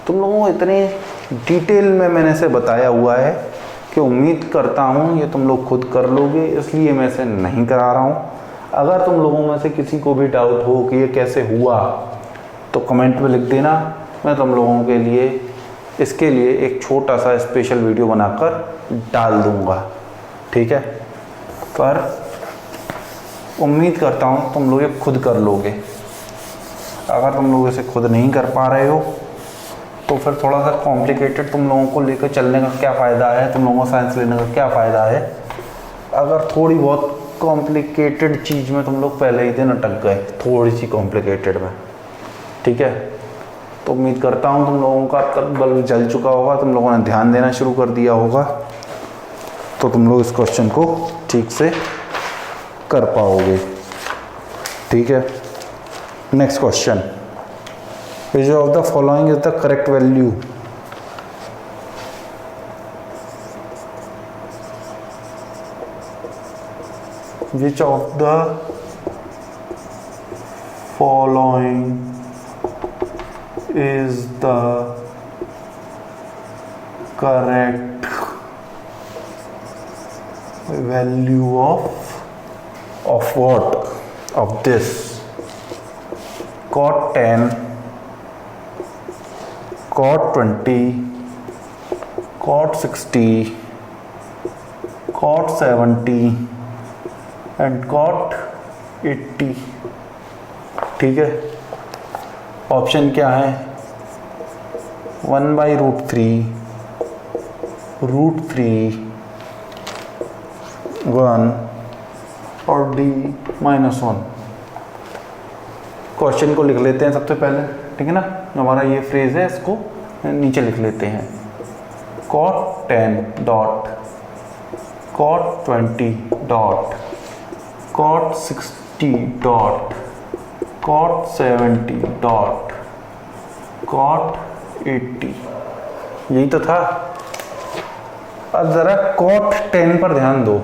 तुम लोगों को इतने डिटेल में मैंने इसे बताया हुआ है कि उम्मीद करता हूँ ये तुम लोग खुद कर लोगे, इसलिए मैं इसे नहीं करा रहा हूँ। अगर तुम लोगों में से किसी को भी डाउट हो कि ये कैसे हुआ तो कमेंट में लिख देना, मैं तुम लोगों के लिए इसके लिए एक छोटा सा स्पेशल वीडियो बनाकर डाल दूँगा, ठीक है। पर उम्मीद करता हूँ तुम लोग ये खुद कर लोगे। अगर तुम लोग इसे खुद नहीं कर पा रहे हो तो फिर थोड़ा सा कॉम्प्लिकेटेड तुम लोगों को लेकर चलने का क्या फ़ायदा है, तुम लोगों को साइंस लेने का क्या फ़ायदा है, अगर थोड़ी बहुत कॉम्प्लिकेटेड चीज़ में तुम लोग पहले ही दिन अटक गए, थोड़ी सी कॉम्प्लिकेटेड में, ठीक है। तो उम्मीद करता हूँ तुम लोगों का तब बल्ब जल चुका होगा, तुम लोगों ने ध्यान देना शुरू कर दिया होगा, तो तुम लोग इस क्वेश्चन को ठीक से कर पाओगे, ठीक है। Next question, which of the following is the correct value? Which of the following is the correct value of what? Of this? Cot 10, cot 20, cot 60, cot 70 and cot 80, ठीक है। ऑप्शन क्या है? 1/√3, √3, 1 और D-1। क्वेश्चन को लिख लेते हैं सबसे पहले, ठीक है ना। हमारा ये फ्रेज है, इसको नीचे लिख लेते हैं। cot 10 dot, cot 20 dot, cot 60 dot, cot 70 dot, cot 80, यही तो था। अब ज़रा cot 10 पर ध्यान दो।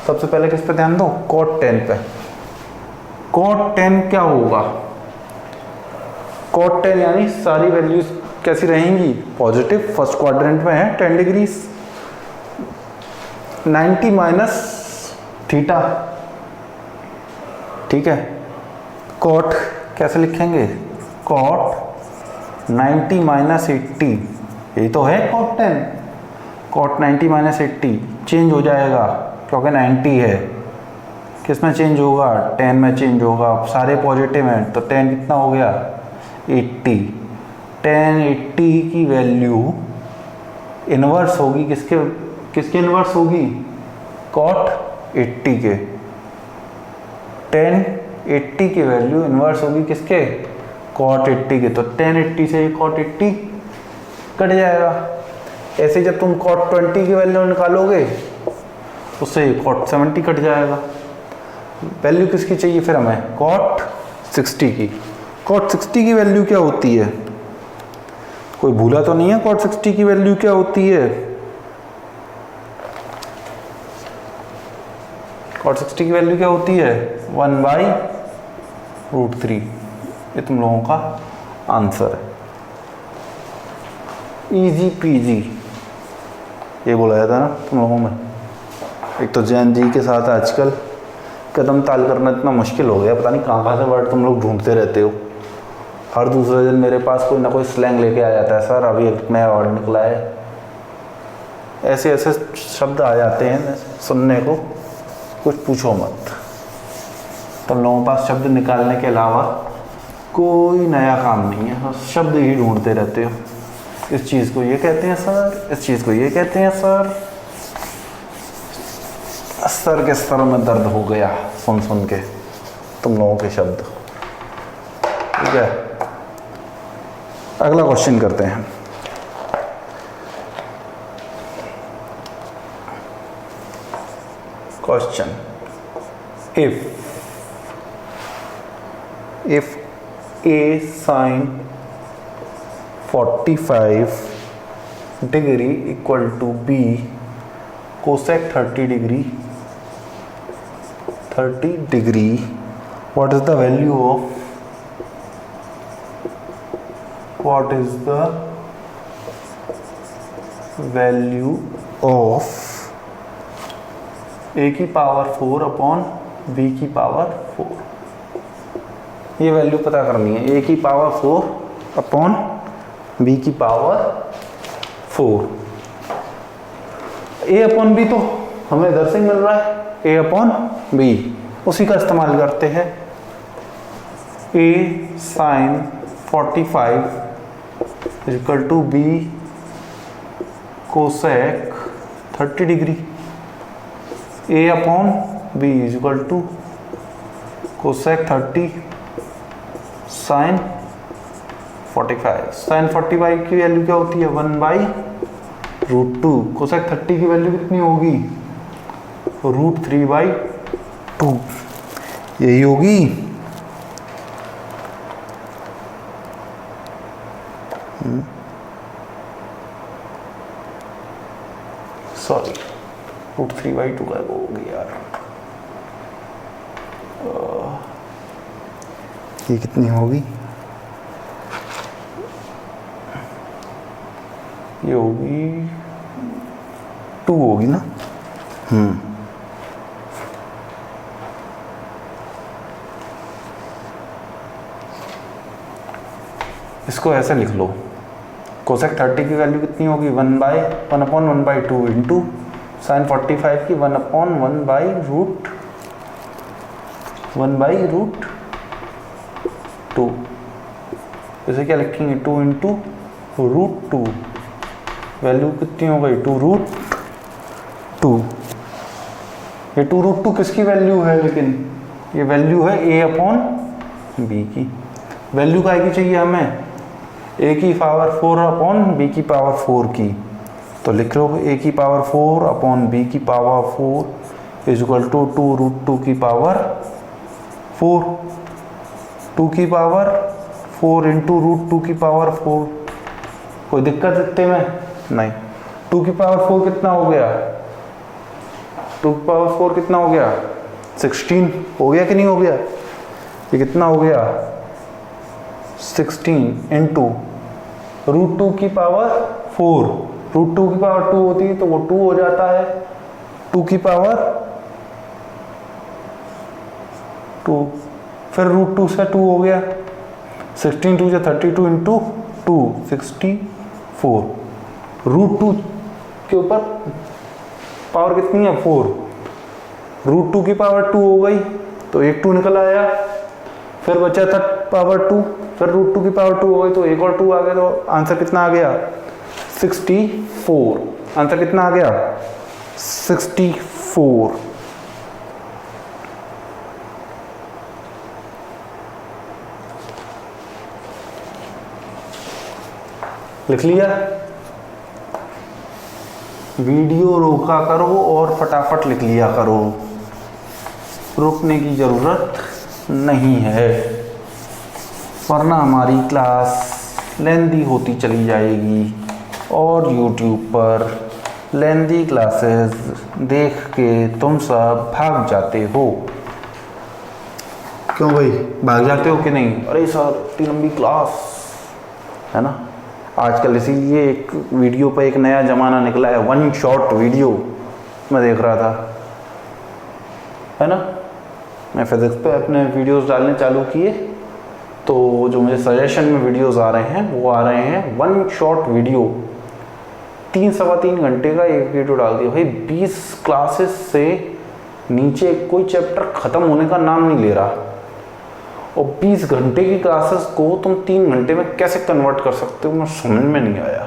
सबसे पहले किस पे ध्यान दो? cot 10 पे। cot 10 क्या होगा? cot 10 यानी सारी वैल्यूज कैसी रहेंगी? पॉजिटिव, फर्स्ट क्वाड्रेंट में है 10 डिग्रीज, 90 माइनस थीटा, ठीक है। cot कैसे लिखेंगे? cot 90 माइनस 80, यही तो है cot 10। cot 90 माइनस 80 चेंज हो जाएगा क्योंकि 90 है, किस में चेंज होगा? 10 में चेंज होगा। सारे पॉजिटिव हैं तो 10 कितना हो गया? 80। 10 80 की वैल्यू इन्वर्स होगी किसके इन्वर्स होगी? cot 80 के। 10 80 की वैल्यू इन्वर्स होगी किसके? cot 80 के। तो 10 80 से cot 80 कट जाएगा। ऐसे जब तुम cot 20 की वैल्यू निकालोगे उससे cot 70 कट जाएगा। वैल्यू किसकी चाहिए फिर हमें? cot 60 की। cot 60 की वैल्यू क्या होती है? कोई भूला तो नहीं है? cot 60 की वैल्यू क्या होती है? cot 60 की वैल्यू क्या होती है? 1/√3। ये तुम लोगों का आंसर है। इजी पीजी ये बोला जाता है ना तुम लोगों में। एक तो जैन जी के साथ आजकल कदम ताल करना इतना मुश्किल हो गया, पता नहीं कहाँ से वर्ड तुम लोग ढूंढते रहते हो। हर दूसरे दिन मेरे पास कोई ना कोई स्लैंग लेके आ जाता है, सर अभी एक नया वर्ड निकला है। ऐसे ऐसे शब्द आ जाते हैं सुनने को, कुछ पूछो मत। तुम लोगों के पास शब्द निकालने के अलावा कोई नया काम नहीं है, बस शब्द ही ढूंढते रहते हो। इस चीज़ को ये कहते हैं सर, इस चीज़ को ये कहते हैं सर। सर के स्तर में दर्द हो गया सुन सुन के तुम लोगों के शब्द। ठीक है, अगला क्वेश्चन करते हैं। Question, if a sin 45 degree equal to b cosec 30 degree, what is the value of a की पावर 4 अपॉन b की पावर 4? ये वैल्यू पता करनी है, a की पावर 4 अपॉन b की पावर 4। a अपॉन b तो हमें इधर से मिल रहा है, a अपॉन b, उसी का इस्तेमाल करते हैं। a sin 45 equal to b cosec 30 degree, a upon b is equal to cosec 30 sine 45। Sine 45 की वैल्यू क्या होती है? 1/√2। कोसेक 30 की वैल्यू कितनी होगी? √3/2 यही होगी। सॉरी, √3/2 का होगी यार। ये कितनी होगी? ये होगी 2 होगी ना। इसको ऐसे लिख लो, कोसेक 30 की वैल्यू कितनी होगी? 1/1/1/2 इंटू साइन 45 की 1/√2। इसे क्या लिखेंगे? 2 इंटू √2। वैल्यू कितनी हो गई? 2√2। ये 2√2 किसकी वैल्यू है? लेकिन ये वैल्यू है a अपॉन b की। वैल्यू क्या की चाहिए हमें? a की पावर 4 अपॉन b की पावर 4 की। तो लिख लो a की पावर 4 अपॉन b की पावर 4 इज इक्वल टू 2√2 की पावर 4। 2 की पावर 4 इंटू √2 की पावर 4। कोई दिक्कत इतने में नहीं। 2 की पावर 4 कितना हो गया? 2 की पावर 4 कितना हो गया? 16 हो गया कि नहीं हो गया? ये कितना हो गया? 16 इंटू √2 की पावर 4। √2 की पावर 2 होती है तो वो 2 हो जाता है। 2 की पावर 2, फिर √2 से 2 हो गया। 16 2 या 32 इंटू 2 64। √2 के ऊपर पावर कितनी है? 4। √2 की पावर 2 हो गई तो एक 2 निकल आया, फिर बचा था पावर 2, फिर √2 की पावर 2 हो गई तो एक और 2 आ गया। तो आंसर कितना आ गया? 64। आंसर कितना आ गया? 64। लिख लिया? वीडियो रोका करो और फटाफट लिख लिया करो, रुकने की जरूरत नहीं है, वरना हमारी क्लास लेंदी होती चली जाएगी और YouTube पर लेंदी क्लासेस देख के तुम सब भाग जाते हो। क्यों भाई, भाग जाते हो कि नहीं? अरे सर इतनी लंबी क्लास है ना। आजकल इसीलिए एक वीडियो पर एक नया ज़माना निकला है, 1 शॉट वीडियो। मैं देख रहा था, है ना। मैं फिजिक्स पे अपने वीडियोस डालने चालू किए तो जो मुझे सजेशन में वीडियोस आ रहे हैं वो आ रहे हैं 1 शॉट वीडियो। 3-3.25 घंटे का एक वीडियो डाल दिया भाई। 20 क्लासेस से नीचे कोई चैप्टर ख़त्म होने का नाम नहीं ले रहा। और 20 घंटे की क्लासेस को तुम 3 घंटे में कैसे कन्वर्ट कर सकते हो, मुझे समझ में नहीं आया।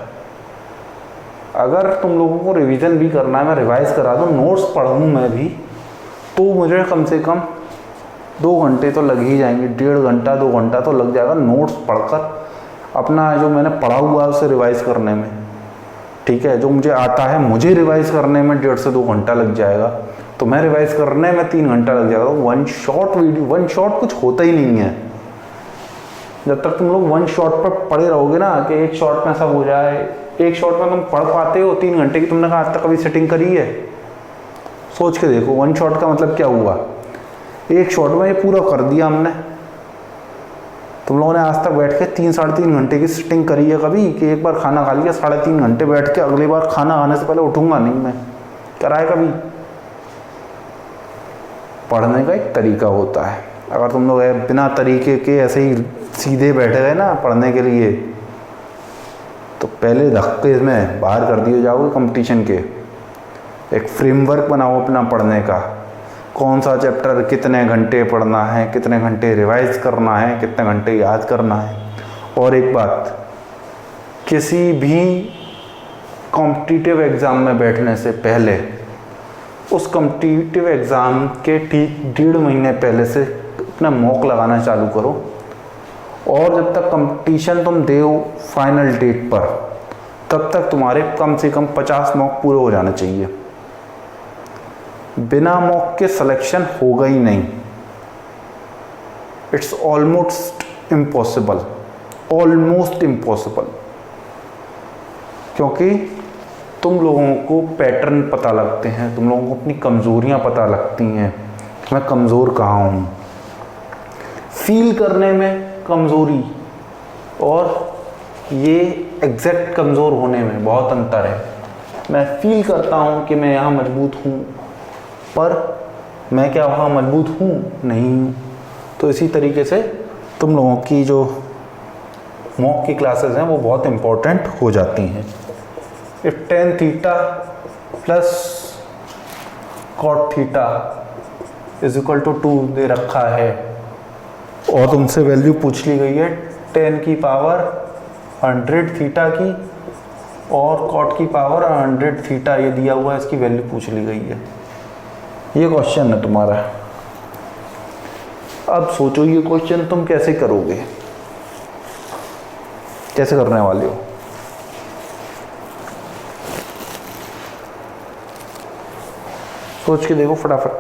अगर तुम लोगों को रिवीजन भी करना है, मैं रिवाइज करा दूँ, नोट्स पढ़ूँ मैं भी, तो मुझे कम से कम 2 घंटे तो लग ही जाएंगे, 1.5 घंटा 2 घंटा तो लग जाएगा नोट्स पढ़कर अपना जो मैंने पढ़ा हुआ है उसे रिवाइज करने में। ठीक है, जो मुझे आता है मुझे रिवाइज करने में 1.5 से 2 घंटा लग जाएगा, तो मैं रिवाइज करने में 3 घंटा लग जाएगा। One shot video, one shot कुछ होता ही नहीं है। जब तक तुम लोग वन शॉट पर पढ़े रहोगे ना कि एक शॉट में सब हो जाए, एक शॉट में तुम पढ़ पाते हो 3 घंटे की, तुमने कहा आज तक कभी सेटिंग करी है? सोच के देखो, वन शॉट का मतलब क्या हुआ? एक शॉट में ये पूरा कर दिया हमने। तुम लोगों ने आज तक बैठ के 3 साढ़े 3 घंटे की सेटिंग करी है कभी कि एक बार खाना खा लिया 3.5 घंटे बैठ के अगली बार खाना खाने से पहले उठूंगा नहीं मैं? कराए कभी? पढ़ने का एक तरीका होता है। अगर तुम लोग बिना तरीके के ऐसे ही सीधे बैठे गए ना पढ़ने के लिए, तो पहले धक्के में बाहर कर दिए जाओगे कंपटीशन के। एक फ्रेमवर्क बनाओ अपना पढ़ने का, कौन सा चैप्टर कितने घंटे पढ़ना है, कितने घंटे रिवाइज करना है, कितने घंटे याद करना है। और एक बात, किसी भी कॉम्पिटिटिव एग्ज़ाम में बैठने से पहले उस कॉम्पिटिटिव एग्ज़ाम के ठीक 1.5 महीने पहले से अपना मॉक लगाना चालू करो। और जब तक कंपटीशन तुम देओ फाइनल डेट पर, तब तक तुम्हारे कम से कम 50 मॉक पूरे हो जाने चाहिए। बिना मॉक के सिलेक्शन होगा ही नहीं। It's almost impossible, almost impossible, क्योंकि तुम लोगों को पैटर्न पता लगते हैं, तुम लोगों को अपनी कमज़ोरियाँ पता लगती हैं, मैं कमज़ोर कहाँ हूँ। फील करने में कमज़ोरी और ये एग्जैक्ट कमज़ोर होने में बहुत अंतर है। मैं फील करता हूँ कि मैं यहाँ मजबूत हूँ, पर मैं क्या वहाँ मजबूत हूँ? नहीं हूँ। तो इसी तरीके से तुम लोगों की जो मॉक की क्लासेस हैं वो बहुत इम्पोर्टेंट हो जाती हैं। If tan theta plus cot theta is equal to 2 दे रखा है और तुमसे वैल्यू पूछ ली गई है tan की पावर 100 थीटा की और cot की पावर 100 थीटा, ये दिया हुआ है, इसकी वैल्यू पूछ ली गई है। ये क्वेश्चन है तुम्हारा। अब सोचो ये क्वेश्चन तुम कैसे करोगे, कैसे करने वाले हो? सोच के देखो फटाफट।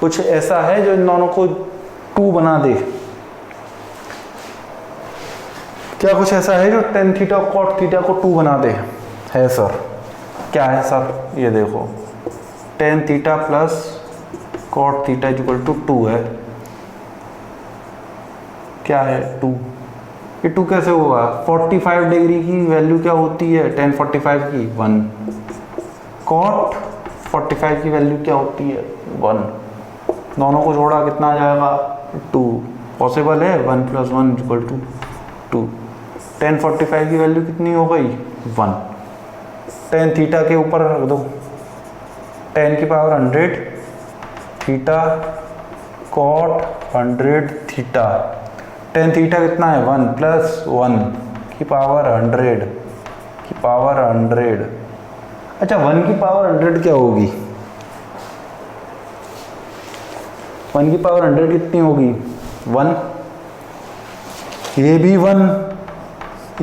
कुछ ऐसा है जो इन दोनों को 2 बना दे? क्या कुछ ऐसा है जो tan थीटा और cot थीटा को 2 बना दे? है सर। क्या है सर? ये देखो, tan theta plus cot theta equal to 2 है। क्या है? 2। ये 2 कैसे होगा? 45 डिग्री की वैल्यू क्या होती है tan 45 की? 1। cot 45 की वैल्यू क्या होती है? 1। दोनों को जोड़ा कितना आ जाएगा? 2। पॉसिबल है? 1 + 1 = 2। tan 45 की वैल्यू कितनी हो गई? 1। tan थीटा के ऊपर रख दो, tan की power 100 theta cot 100 theta. tan theta कितना है? 1 + 1 की पावर 100 की पावर 100। अच्छा, 1 की पावर 100 क्या होगी? 1 की पावर 100 कितनी होगी? 1। ये भी 1,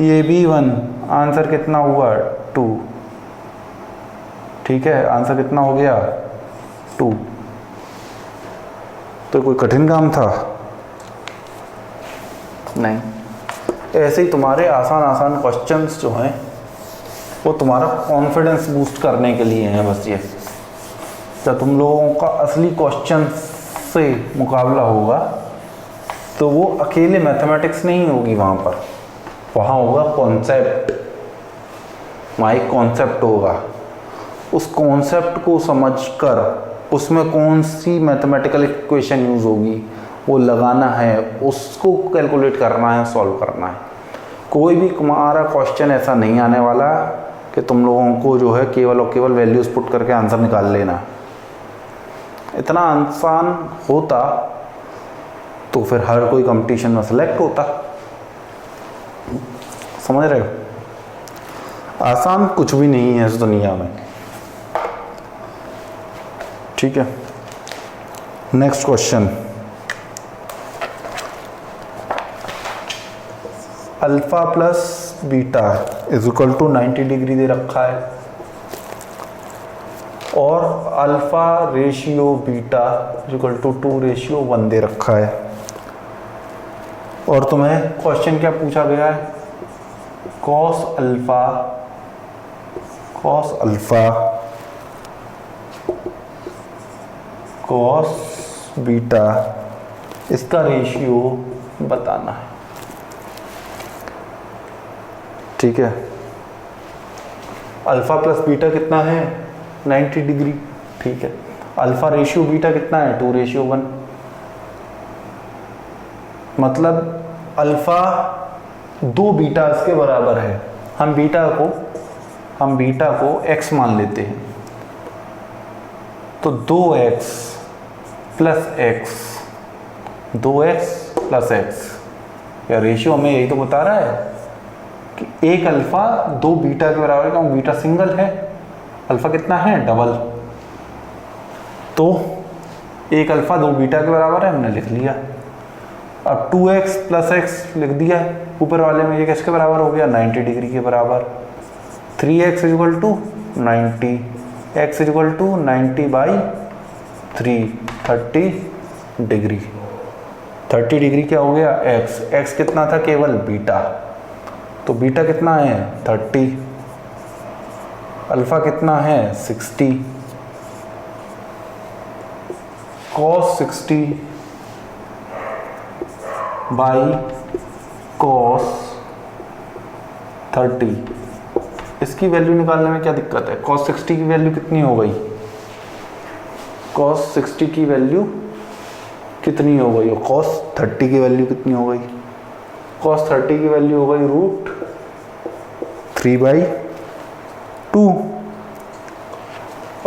ये भी 1। आंसर कितना हुआ? 2। ठीक है, आंसर कितना हो गया? 2। तो कोई कठिन काम था? नहीं। ऐसे ही तुम्हारे आसान आसान क्वेश्चंस जो हैं वो तुम्हारा कॉन्फिडेंस बूस्ट करने के लिए हैं बस। ये जब तुम लोगों का असली क्वेश्चन से मुकाबला होगा तो वो अकेले मैथमेटिक्स नहीं होगी वहाँ होगा कॉन्सेप्ट। वहाँ एक कॉन्सेप्ट होगा, उस कॉन्सेप्ट को समझकर उसमें कौन सी मैथमेटिकल इक्वेशन यूज़ होगी वो लगाना है, उसको कैलकुलेट करना है, सॉल्व करना है। कोई भी तुम्हारा क्वेश्चन ऐसा नहीं आने वाला कि तुम लोगों को जो है केवल और केवल वैल्यूज पुट करके आंसर निकाल लेना। इतना आसान होता तो फिर हर कोई कंपटीशन में सेलेक्ट होता। समझ रहे हो? आसान कुछ भी नहीं है इस दुनिया में। ठीक है, next question. Alpha plus beta is equal to 90 degree दे रखा है और alpha ratio beta is equal to 2:1 दे रखा है। और तुम्हें क्वेश्चन क्या पूछा गया है? कॉस अल्फा कॉस बीटा इसका रेशियो बताना है। ठीक है, अल्फा प्लस बीटा कितना है? 90 डिग्री। ठीक है, अल्फा रेशियो बीटा कितना है? 2:1। मतलब अल्फा 2 बीटा इसके बराबर है। हम बीटा को x मान लेते हैं, तो 2x प्लस x या रेशियो हमें यही तो बता रहा है कि एक अल्फा 2 बीटा के बराबर है, क्योंकि बीटा सिंगल है, अल्फा कितना है? डबल। तो एक अल्फा 2 बीटा के बराबर है, हमने लिख लिया। अब 2x प्लस x लिख दिया है ऊपर वाले में, ये किसके बराबर हो गया? 90 डिग्री के बराबर। 3x equal to 90, x equal to 90/3, 30 degree. 30 degree क्या हो गया? x कितना था? केवल बीटा। तो बीटा कितना है? 30। अल्फा कितना है? 60। cos 60 बाई cos 30, इसकी वैल्यू निकालने में क्या दिक्कत है? cos 60 की वैल्यू कितनी हो गई? cos 60 की वैल्यू कितनी हो गई? cos 30 की वैल्यू कितनी हो गई? cos 30 की वैल्यू हो गई √3/2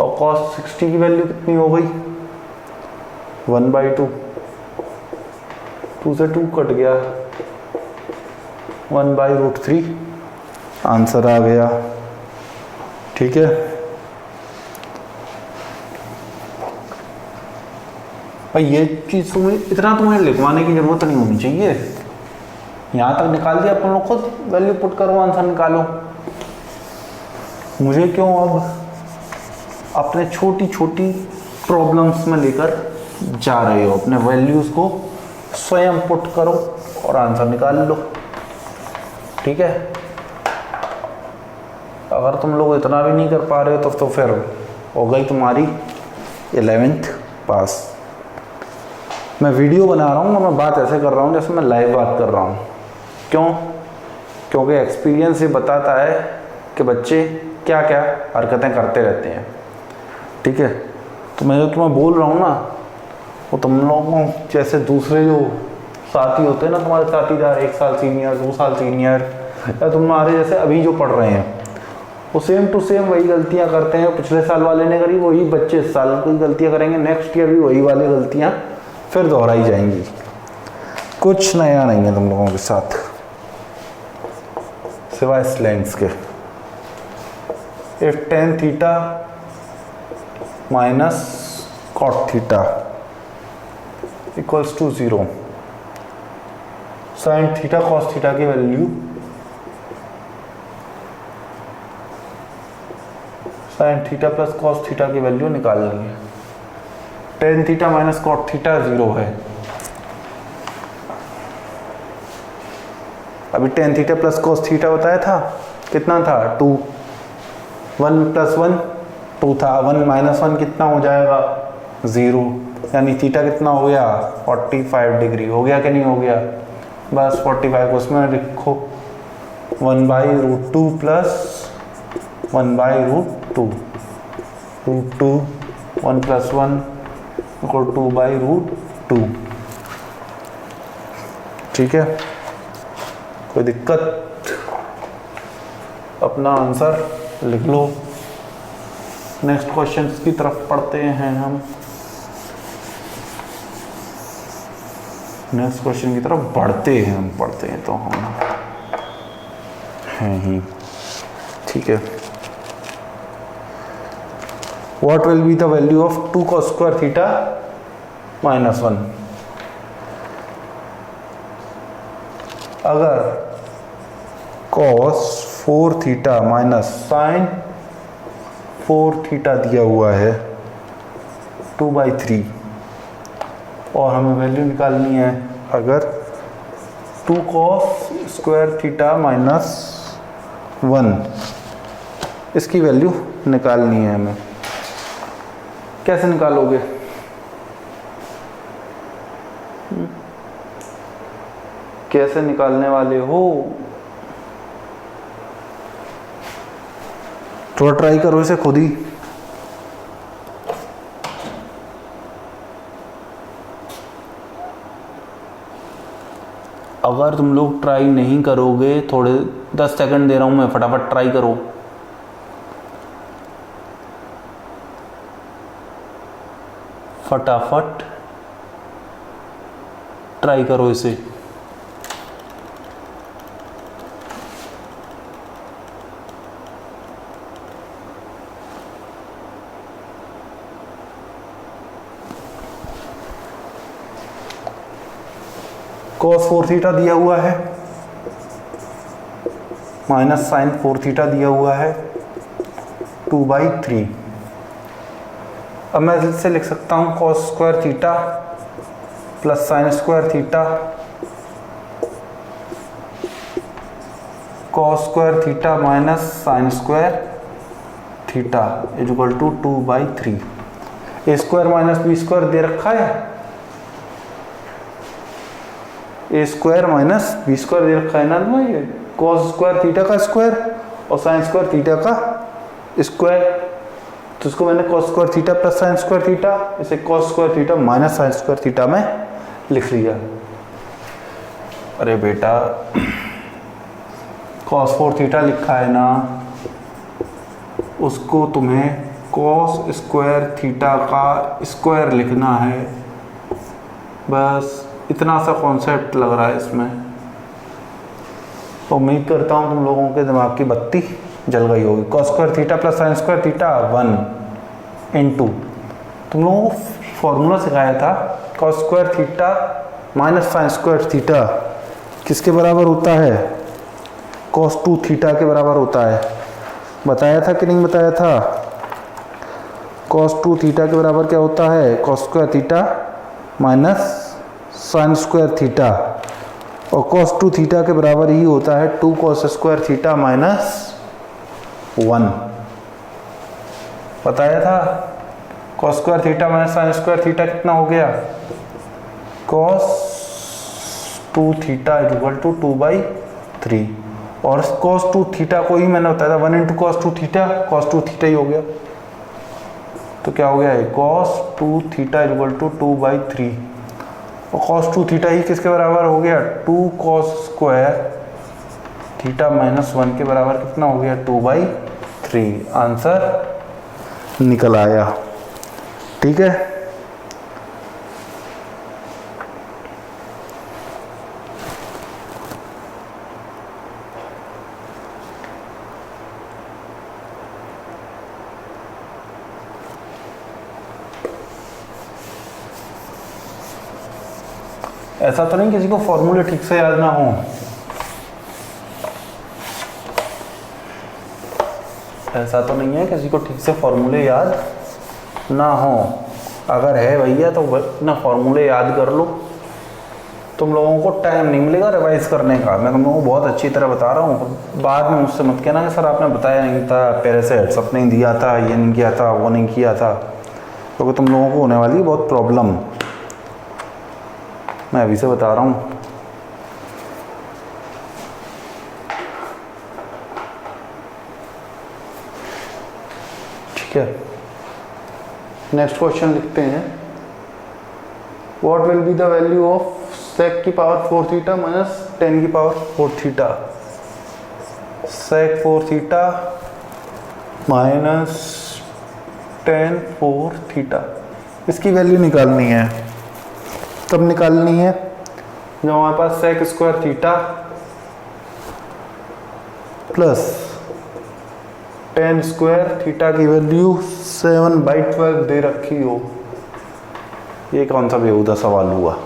और cos 60 की वैल्यू कितनी हो गई? 1/2। 2 से 2 कट गया, 1/√3 आंसर आ गया। ठीक है, भाई ये चीज तुम्हें लिखवाने की जरूरत नहीं होनी चाहिए। यहां तक निकाल दिया, अपन लोग खुद वैल्यू पुट करो, आंसर निकालो। मुझे क्यों अब अपने छोटी छोटी प्रॉब्लम्स में लेकर जा रहे हो? अपने वैल्यूज को स्वयं पुट करो और आंसर निकाल लो। ठीक है, अगर तुम लोग इतना भी नहीं कर पा रहे हो तो फिर हो गई तुम्हारी 11th पास। मैं वीडियो बना रहा हूँ, मैं बात ऐसे कर रहा हूँ जैसे मैं लाइव बात कर रहा हूँ। क्यों? क्योंकि एक्सपीरियंस ये बताता है कि बच्चे क्या क्या हरकतें करते रहते हैं। ठीक है, तो मैं जो तुम्हें बोल रहा हूँ ना, वो तुम लोगों जैसे दूसरे जो साथी होते हैं ना, तुम्हारे साथीदार 1 साल सीनियर, 2 साल सीनियर, या तुम्हारे जैसे अभी जो पढ़ रहे हैं, वो सेम टू सेम वही गलतियां करते हैं। पिछले साल वाले ने करी, वही बच्चे इस साल कोई गलतियां करेंगे, नेक्स्ट ईयर भी वही वाली गलतियां फिर दोहराई जाएंगी। कुछ नया नहीं है तुम लोगों के साथ सिवाय स्लैंग्स के। If tan theta minus cot theta equals to 0, sin theta cos theta की value, sin theta plus cos theta की वैल्यू निकाल लेंगे। tan theta minus cot theta 0 है। अभी tan theta plus cos theta बताया था, कितना था? 2। 1 + 1 2 था, 1 - 1 कितना हो जाएगा? 0। यानी थीटा कितना हो गया? 45 डिग्री हो गया कि नहीं हो गया? बस 45 उसमें लिखो 1/√2 प्लस 1/√2, √2 1 + 1 = 2/√2। ठीक है, कोई दिक्कत? अपना आंसर लिख लो। नेक्स्ट क्वेश्चन की तरफ पढ़ते हैं हम। नेक्स्ट क्वेश्चन की तरफ बढ़ते हैं, हम पढ़ते हैं तो हम हैं ही, ठीक है। What will be the value of 2 cos square theta minus 1? अगर cos 4 theta minus sin 4 theta दिया हुआ है 2/3 और हमें वैल्यू निकालनी है, अगर 2 cos स्क्वायर थीटा माइनस 1 इसकी वैल्यू निकालनी है हमें, कैसे निकालोगे? कैसे निकालने वाले हो? थोड़ा ट्राई करो इसे खुद ही। अगर तुम लोग ट्राई नहीं करोगे, थोड़े 10 सेकंड दे रहा हूं मैं, फटाफट ट्राई करो। फटाफट ट्राई करो इसे। cos 4 थीटा दिया हुआ है माइनस sin 4 थीटा दिया हुआ है 2/3। अब मैं इससे लिख सकता हूँ cos square theta plus sin square theta, cos square theta minus sin square theta is equal to 2/3। A square minus B square दे रखा है, A square minus B square दे रखा है ना, ये cos स्क्वायर थीटा का स्क्वायर और sin स्क्वायर थीटा का स्क्वायर, तो इसको मैंने cos square theta plus sin square theta, इसे cos square theta minus sin square theta में लिख लिया। अरे बेटा cos 4 थीटा लिखा है ना, उसको तुम्हें cos स्क्वायर थीटा का स्क्वायर लिखना है, बस इतना सा कॉन्सेप्ट लग रहा है इसमें। तो उम्मीद करता हूँ तुम लोगों के दिमाग की बत्ती जल गई होगी। cos square theta plus sin square theta 1 into, तुम लोगों को फॉर्मूला सिखाया था cos square theta minus sin square theta किसके बराबर होता है? cos 2 थीटा के बराबर होता है। बताया था कि नहीं बताया था? cos 2 थीटा के बराबर क्या होता है? cos square theta minus sin square theta, और cos 2 थीटा के बराबर ही होता है 2 cos स्क्वायर थीटा माइनस 1। बताया था cos square theta minus sin square theta कितना हो गया? cos 2 theta is equal to 2/3, और cos 2 थीटा को ही मैंने बताया था 1 into cos 2 theta, cos 2 theta ही हो गया। तो क्या हो गया है? cos 2 theta is equal to 2/3, और cos 2 थीटा ही किसके बराबर हो गया? 2 cos स्क्वायर थीटा माइनस 1 के बराबर कितना हो गया? 2/3। आंसर निकल आया, ठीक है। ऐसा तो नहीं किसी को फॉर्मूले ठीक से याद ना हो? ऐसा तो नहीं है किसी को ठीक से फॉर्मूले याद ना हो? अगर है भैया तो ना फॉर्मूले याद कर लो, तुम लोगों को टाइम नहीं मिलेगा रिवाइज करने का। मैं तुम लोगों को बहुत अच्छी तरह बता रहा हूँ, बाद में मुझसे मत कहना कि सर आपने बताया नहीं था, पैरासेट्स अपने दिया था, ये नहीं किया था, वो नहीं किया था, क्योंकि तुम लोगों को होने वाली है बहुत प्रॉब्लम। मैं अभी से बता रहा हूँ। ठीक है, नेक्स्ट क्वेश्चन लिखते हैं। What will be the value of sec की पावर 4 थीटा माइनस tan की power 4 theta? sec 4 theta minus tan 4 theta, इसकी वैल्यू निकालनी है। कब निकालनी है? जब हमारे पास sec square theta plus tan square theta की वैल्यू 7/12 दे रखी हो, ये कौन सा बेहुदा सवाल हुआ।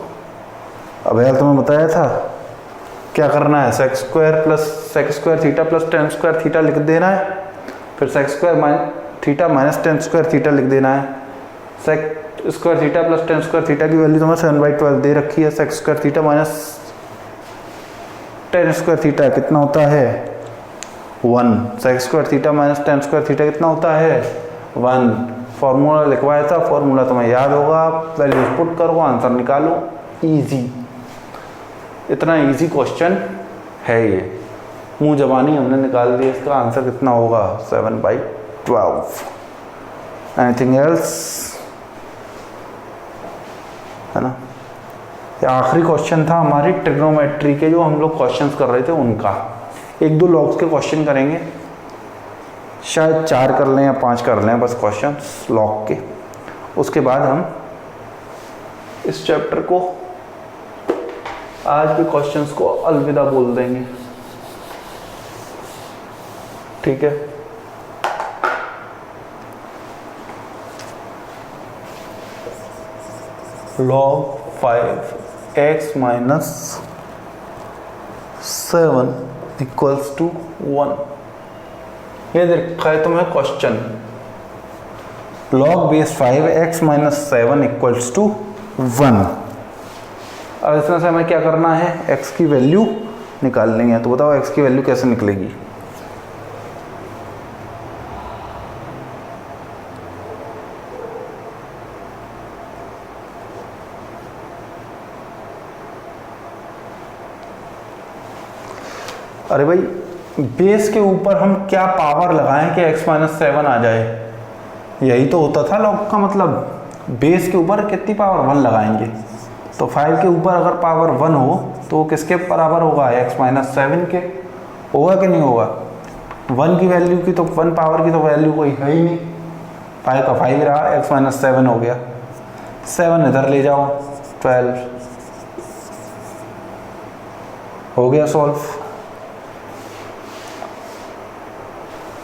अब यार तुम्हें बताया था क्या करना है, sec square theta plus tan square theta लिख देना है, फिर sec square theta minus tan square theta लिख देना है। Sec square theta plus tan square theta की वैल्यू तुम्हें 7/12 दे रखी है। Sec square theta minus tan square theta कितना होता है 1। Sec square theta minus tan square theta कितना होता है 1। फॉर्मूला लिखवाया था, फॉर्मूला तुम्हें याद होगा, वैल्यूज पुट करो, आंसर निकालो, इजी। इतना इजी क्वेश्चन है ये, मुंह जबानी हमने निकाल दिया। इसका आंसर कितना होगा 7/12। एनीथिंग एल्स, है ना। ये आखिरी क्वेश्चन था हमारी ट्रिग्नोमेट्री के, जो हम लोग क्वेश्चंस कर रहे थे उनका। 1-2 लॉग्स के क्वेश्चन करेंगे, शायद 4 कर लें या 5 कर लें बस क्वेश्चंस लॉग के। उसके बाद हम इस चैप्टर को, आज के क्वेश्चंस को अलविदा बोल देंगे, ठीक है। log 5x minus 7 equals to 1, ये देखा है तुम्हें question. log base 5x minus 7 equals to 1। अब इसमें से हमें क्या करना है, x की वैल्यू निकालनी है। तो बताओ x की वैल्यू कैसे निकलेगी। अरे भाई, बेस के ऊपर हम क्या पावर लगाएं कि x माइनस 7 आ जाए, यही तो होता था लॉग का मतलब। बेस के ऊपर कितनी पावर 1 लगाएंगे, तो 5 के ऊपर अगर पावर 1 हो तो वो किसके बराबर होगा, x माइनस 7 के। होगा कि नहीं होगा। 1 की वैल्यू की तो 1 पावर की तो वैल्यू कोई है ही नहीं, 5 का 5 रहा, x माइनस 7 हो गया। 7 इधर ले जाओ, 12 हो गया सॉल्व,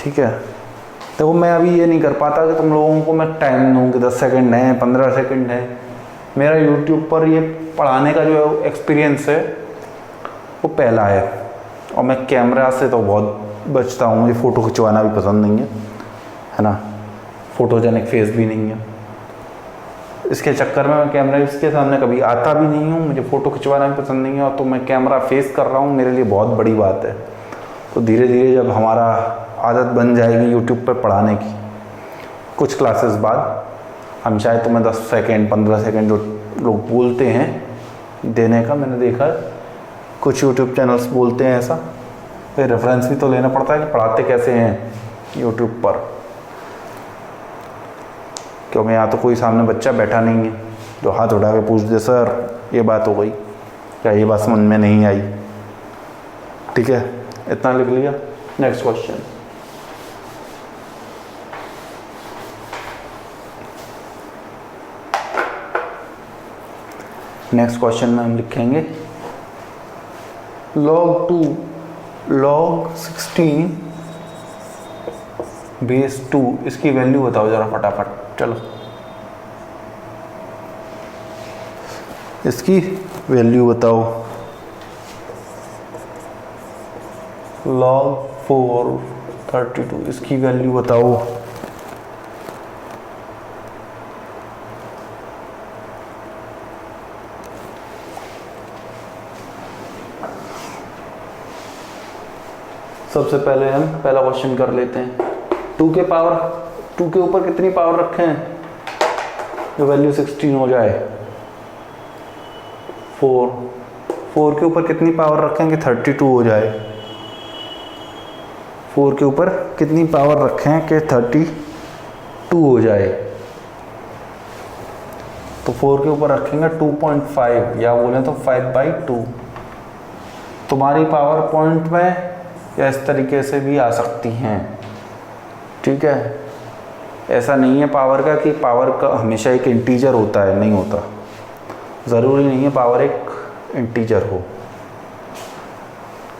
ठीक है। देखो मैं अभी ये नहीं कर पाता कि तुम लोगों को मैं टाइम दूँ कि 10 सेकंड है 15 सेकंड है। मेरा यूट्यूब पर ये पढ़ाने का जो एक्सपीरियंस है वो पहला है, और मैं कैमरा से तो बहुत बचता हूँ, मुझे फ़ोटो खिंचवाना भी पसंद नहीं है ना, फोटोजेनिक फेस भी नहीं है। इसके चक्कर में मैं कैमरा इसके सामने कभी आता भी नहीं हूँ, मुझे फ़ोटो खिंचवाना भी पसंद नहीं है, और तो मैं कैमरा फेस कर रहा हूँ मेरे लिए बहुत बड़ी बात है। तो धीरे धीरे जब हमारा आदत बन जाएगी यूट्यूब पर पढ़ाने की, कुछ क्लासेस बाद हम शायद तुम्हें 10 सेकेंड 15 सेकेंड जो लोग बोलते हैं देने का, मैंने देखा कुछ यूट्यूब चैनल्स बोलते हैं ऐसा, फिर रेफरेंस भी तो लेना पड़ता है कि पढ़ाते कैसे हैं यूट्यूब पर, क्योंकि यहाँ तो कोई सामने बच्चा बैठा नहीं है जो हाथ उठा के पूछ दे सर ये बात हो गई क्या, ये बात समझ में नहीं आई, ठीक है। इतना लिख लिया। नेक्स्ट क्वेश्चन, नेक्स्ट क्वेश्चन में हम लिखेंगे log 16 बेस 2, इसकी वैल्यू बताओ जरा फटाफट। चलो इसकी वैल्यू बताओ। log 4 32, इसकी वैल्यू बताओ। सबसे पहले हम पहला क्वेश्चन कर लेते हैं। 2 के ऊपर कितनी पावर रखें जो वैल्यू 16 हो जाए, 4 के ऊपर कितनी पावर रखें कि 32 हो जाए, 4 के ऊपर कितनी पावर रखें कि 32 हो जाए, तो 4 के ऊपर रखेंगे 2.5 या बोले तो 5/2। तुम्हारी पावर पॉइंट में या इस तरीके से भी आ सकती हैं, ठीक है। ऐसा नहीं है पावर का कि पावर का हमेशा एक इंटीजर होता है, नहीं होता। ज़रूरी नहीं है पावर एक इंटीजर हो।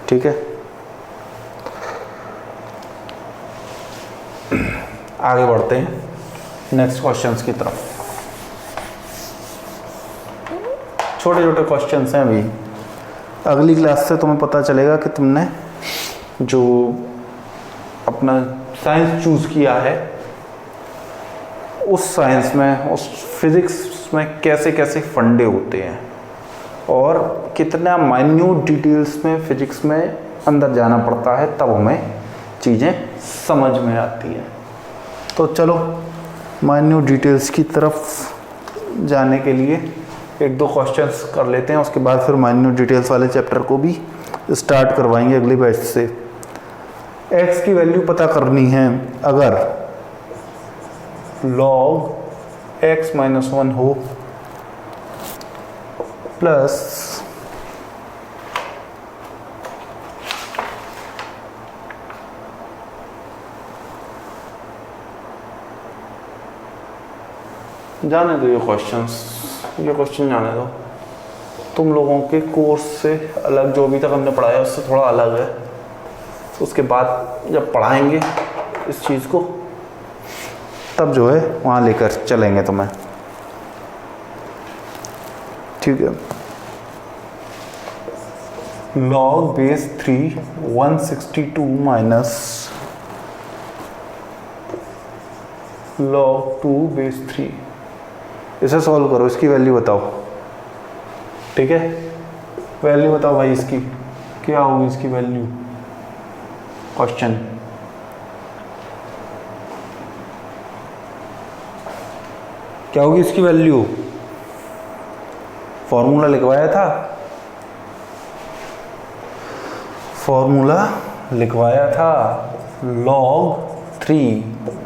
ठीक है, आगे बढ़ते हैं नेक्स्ट क्वेश्चंस की तरफ। छोटे छोटे क्वेश्चंस हैं अभी, अगली क्लास से तुम्हें पता चलेगा कि तुमने जो अपना साइंस चूज किया है उस साइंस में, उस फिजिक्स में कैसे कैसे फंडे होते हैं और कितना माइन्यूट डिटेल्स में फिजिक्स में अंदर जाना पड़ता है, तब हमें चीज़ें समझ में आती हैं। तो चलो माइन्यूट डिटेल्स की तरफ जाने के लिए एक दो क्वेश्चंस कर लेते हैं, उसके बाद फिर माइन्यूट डिटेल्स वाले चैप्टर को भी स्टार्ट करवाएंगे अगले बैच से। x की वैल्यू पता करनी है। अगर log x - 1 हो प्लस जाने दो ये क्वेश्चन जाने दो, तुम लोगों के कोर्स से अलग, जो अभी तक हमने पढ़ाया उससे थोड़ा अलग है। तो उसके बाद जब पढ़ाएंगे इस चीज़ को तब जो है वहाँ लेकर चलेंगे तुम्हें। ठीक है, log base 3 162 minus log 2 base 3, इसे सॉल्व करो, इसकी वैल्यू बताओ। ठीक है, वैल्यू बताओ भाई, इसकी क्या होगी, इसकी वैल्यू। क्वेश्चन क्या होगी इसकी वैल्यू? फॉर्मूला लिखवाया था, log 3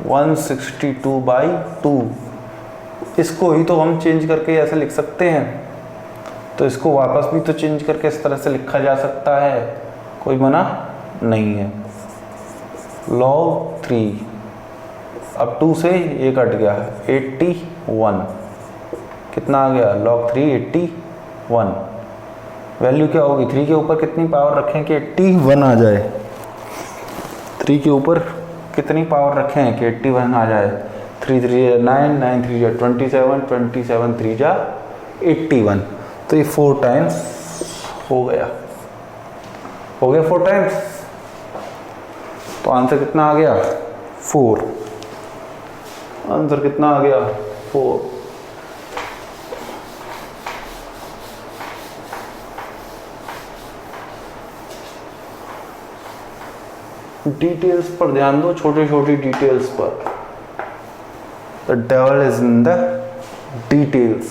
162/2। इसको ही तो हम चेंज करके ऐसे लिख सकते हैं, तो इसको वापस भी तो चेंज करके इस तरह से लिखा जा सकता है, कोई मना नहीं है। log 3, अब 2 से ये कट गया 81, कितना आ गया log 3 81। वैल्यू क्या होगी, 3 के ऊपर कितनी पावर रखें कि 81 आ जाए, 3 के ऊपर कितनी पावर रखें कि 81 आ जाए। 3 3 9, 9 3 27, 27 3 81, तो ये 4 टाइम्स हो गया 4 टाइम्स, तो आंसर कितना आ गया 4। आंसर कितना आ गया 4। डिटेल्स पर ध्यान दो, छोटी छोटी डिटेल्स पर। The devil is in the details.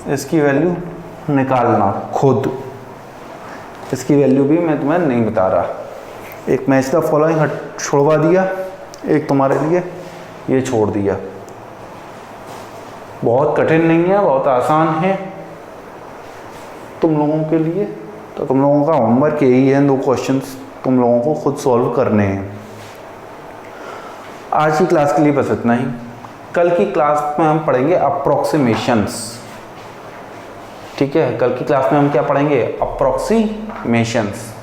इसकी वैल्यू निकालना खुद, इसकी वैल्यू भी मैं तुम्हें नहीं बता रहा। एक मैच द फॉलोइंग छोड़वा दिया, एक तुम्हारे लिए ये छोड़ दिया। बहुत कठिन नहीं है, बहुत आसान है तुम लोगों के लिए। तो तुम लोगों का होमवर्क यही है, 2 क्वेश्चंस तुम लोगों को खुद सॉल्व करने हैं। आज की क्लास के लिए बस इतना ही। कल की क्लास में हम पढ़ेंगे अप्रोक्सीमेशंस। ठीक है, कल की क्लास में हम क्या पढ़ेंगे, अप्रोक्सीमेशंस।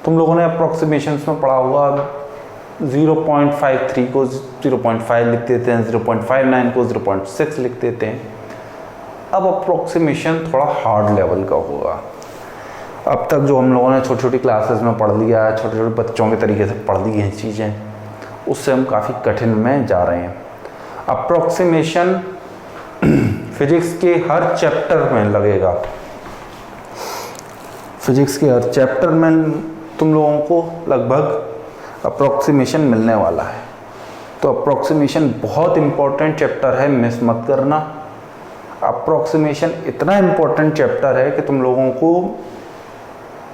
तुम लोगों ने अप्रोक्सीमेशंस में पढ़ा होगा 0.53 को 0.5 लिख देते हैं, 0.59 को 0.6 लिख देते हैं। अब अप्रोक्सीमेशन थोड़ा हार्ड लेवल का होगा। अब तक जो हम लोगों ने छोटी छोटी क्लासेस में पढ़ लिया है, छोटे छोटे बच्चों के तरीके से पढ़ ली हैं चीज़ें, उससे हम काफ़ी कठिन में जा रहे हैं। अप्रोक्सीमेशन फिजिक्स के हर चैप्टर में लगेगा, फिजिक्स के हर चैप्टर में तुम लोगों को लगभग अप्रोक्सीमेशन मिलने वाला है। तो अप्रोक्सीमेशन बहुत इम्पोर्टेंट चैप्टर है, मिस मत करना। अप्रोक्सीमेशन इतना इम्पोर्टेंट चैप्टर है कि तुम लोगों को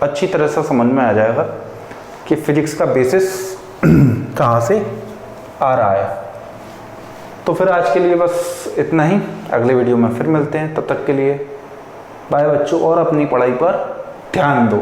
अच्छी तरह से समझ में आ जाएगा कि फिजिक्स का बेसिस कहाँ से आ रहा है। तो फिर आज के लिए बस इतना ही, अगले वीडियो में फिर मिलते हैं। तब तक के लिए बाय बच्चों, और अपनी पढ़ाई पर ध्यान दो।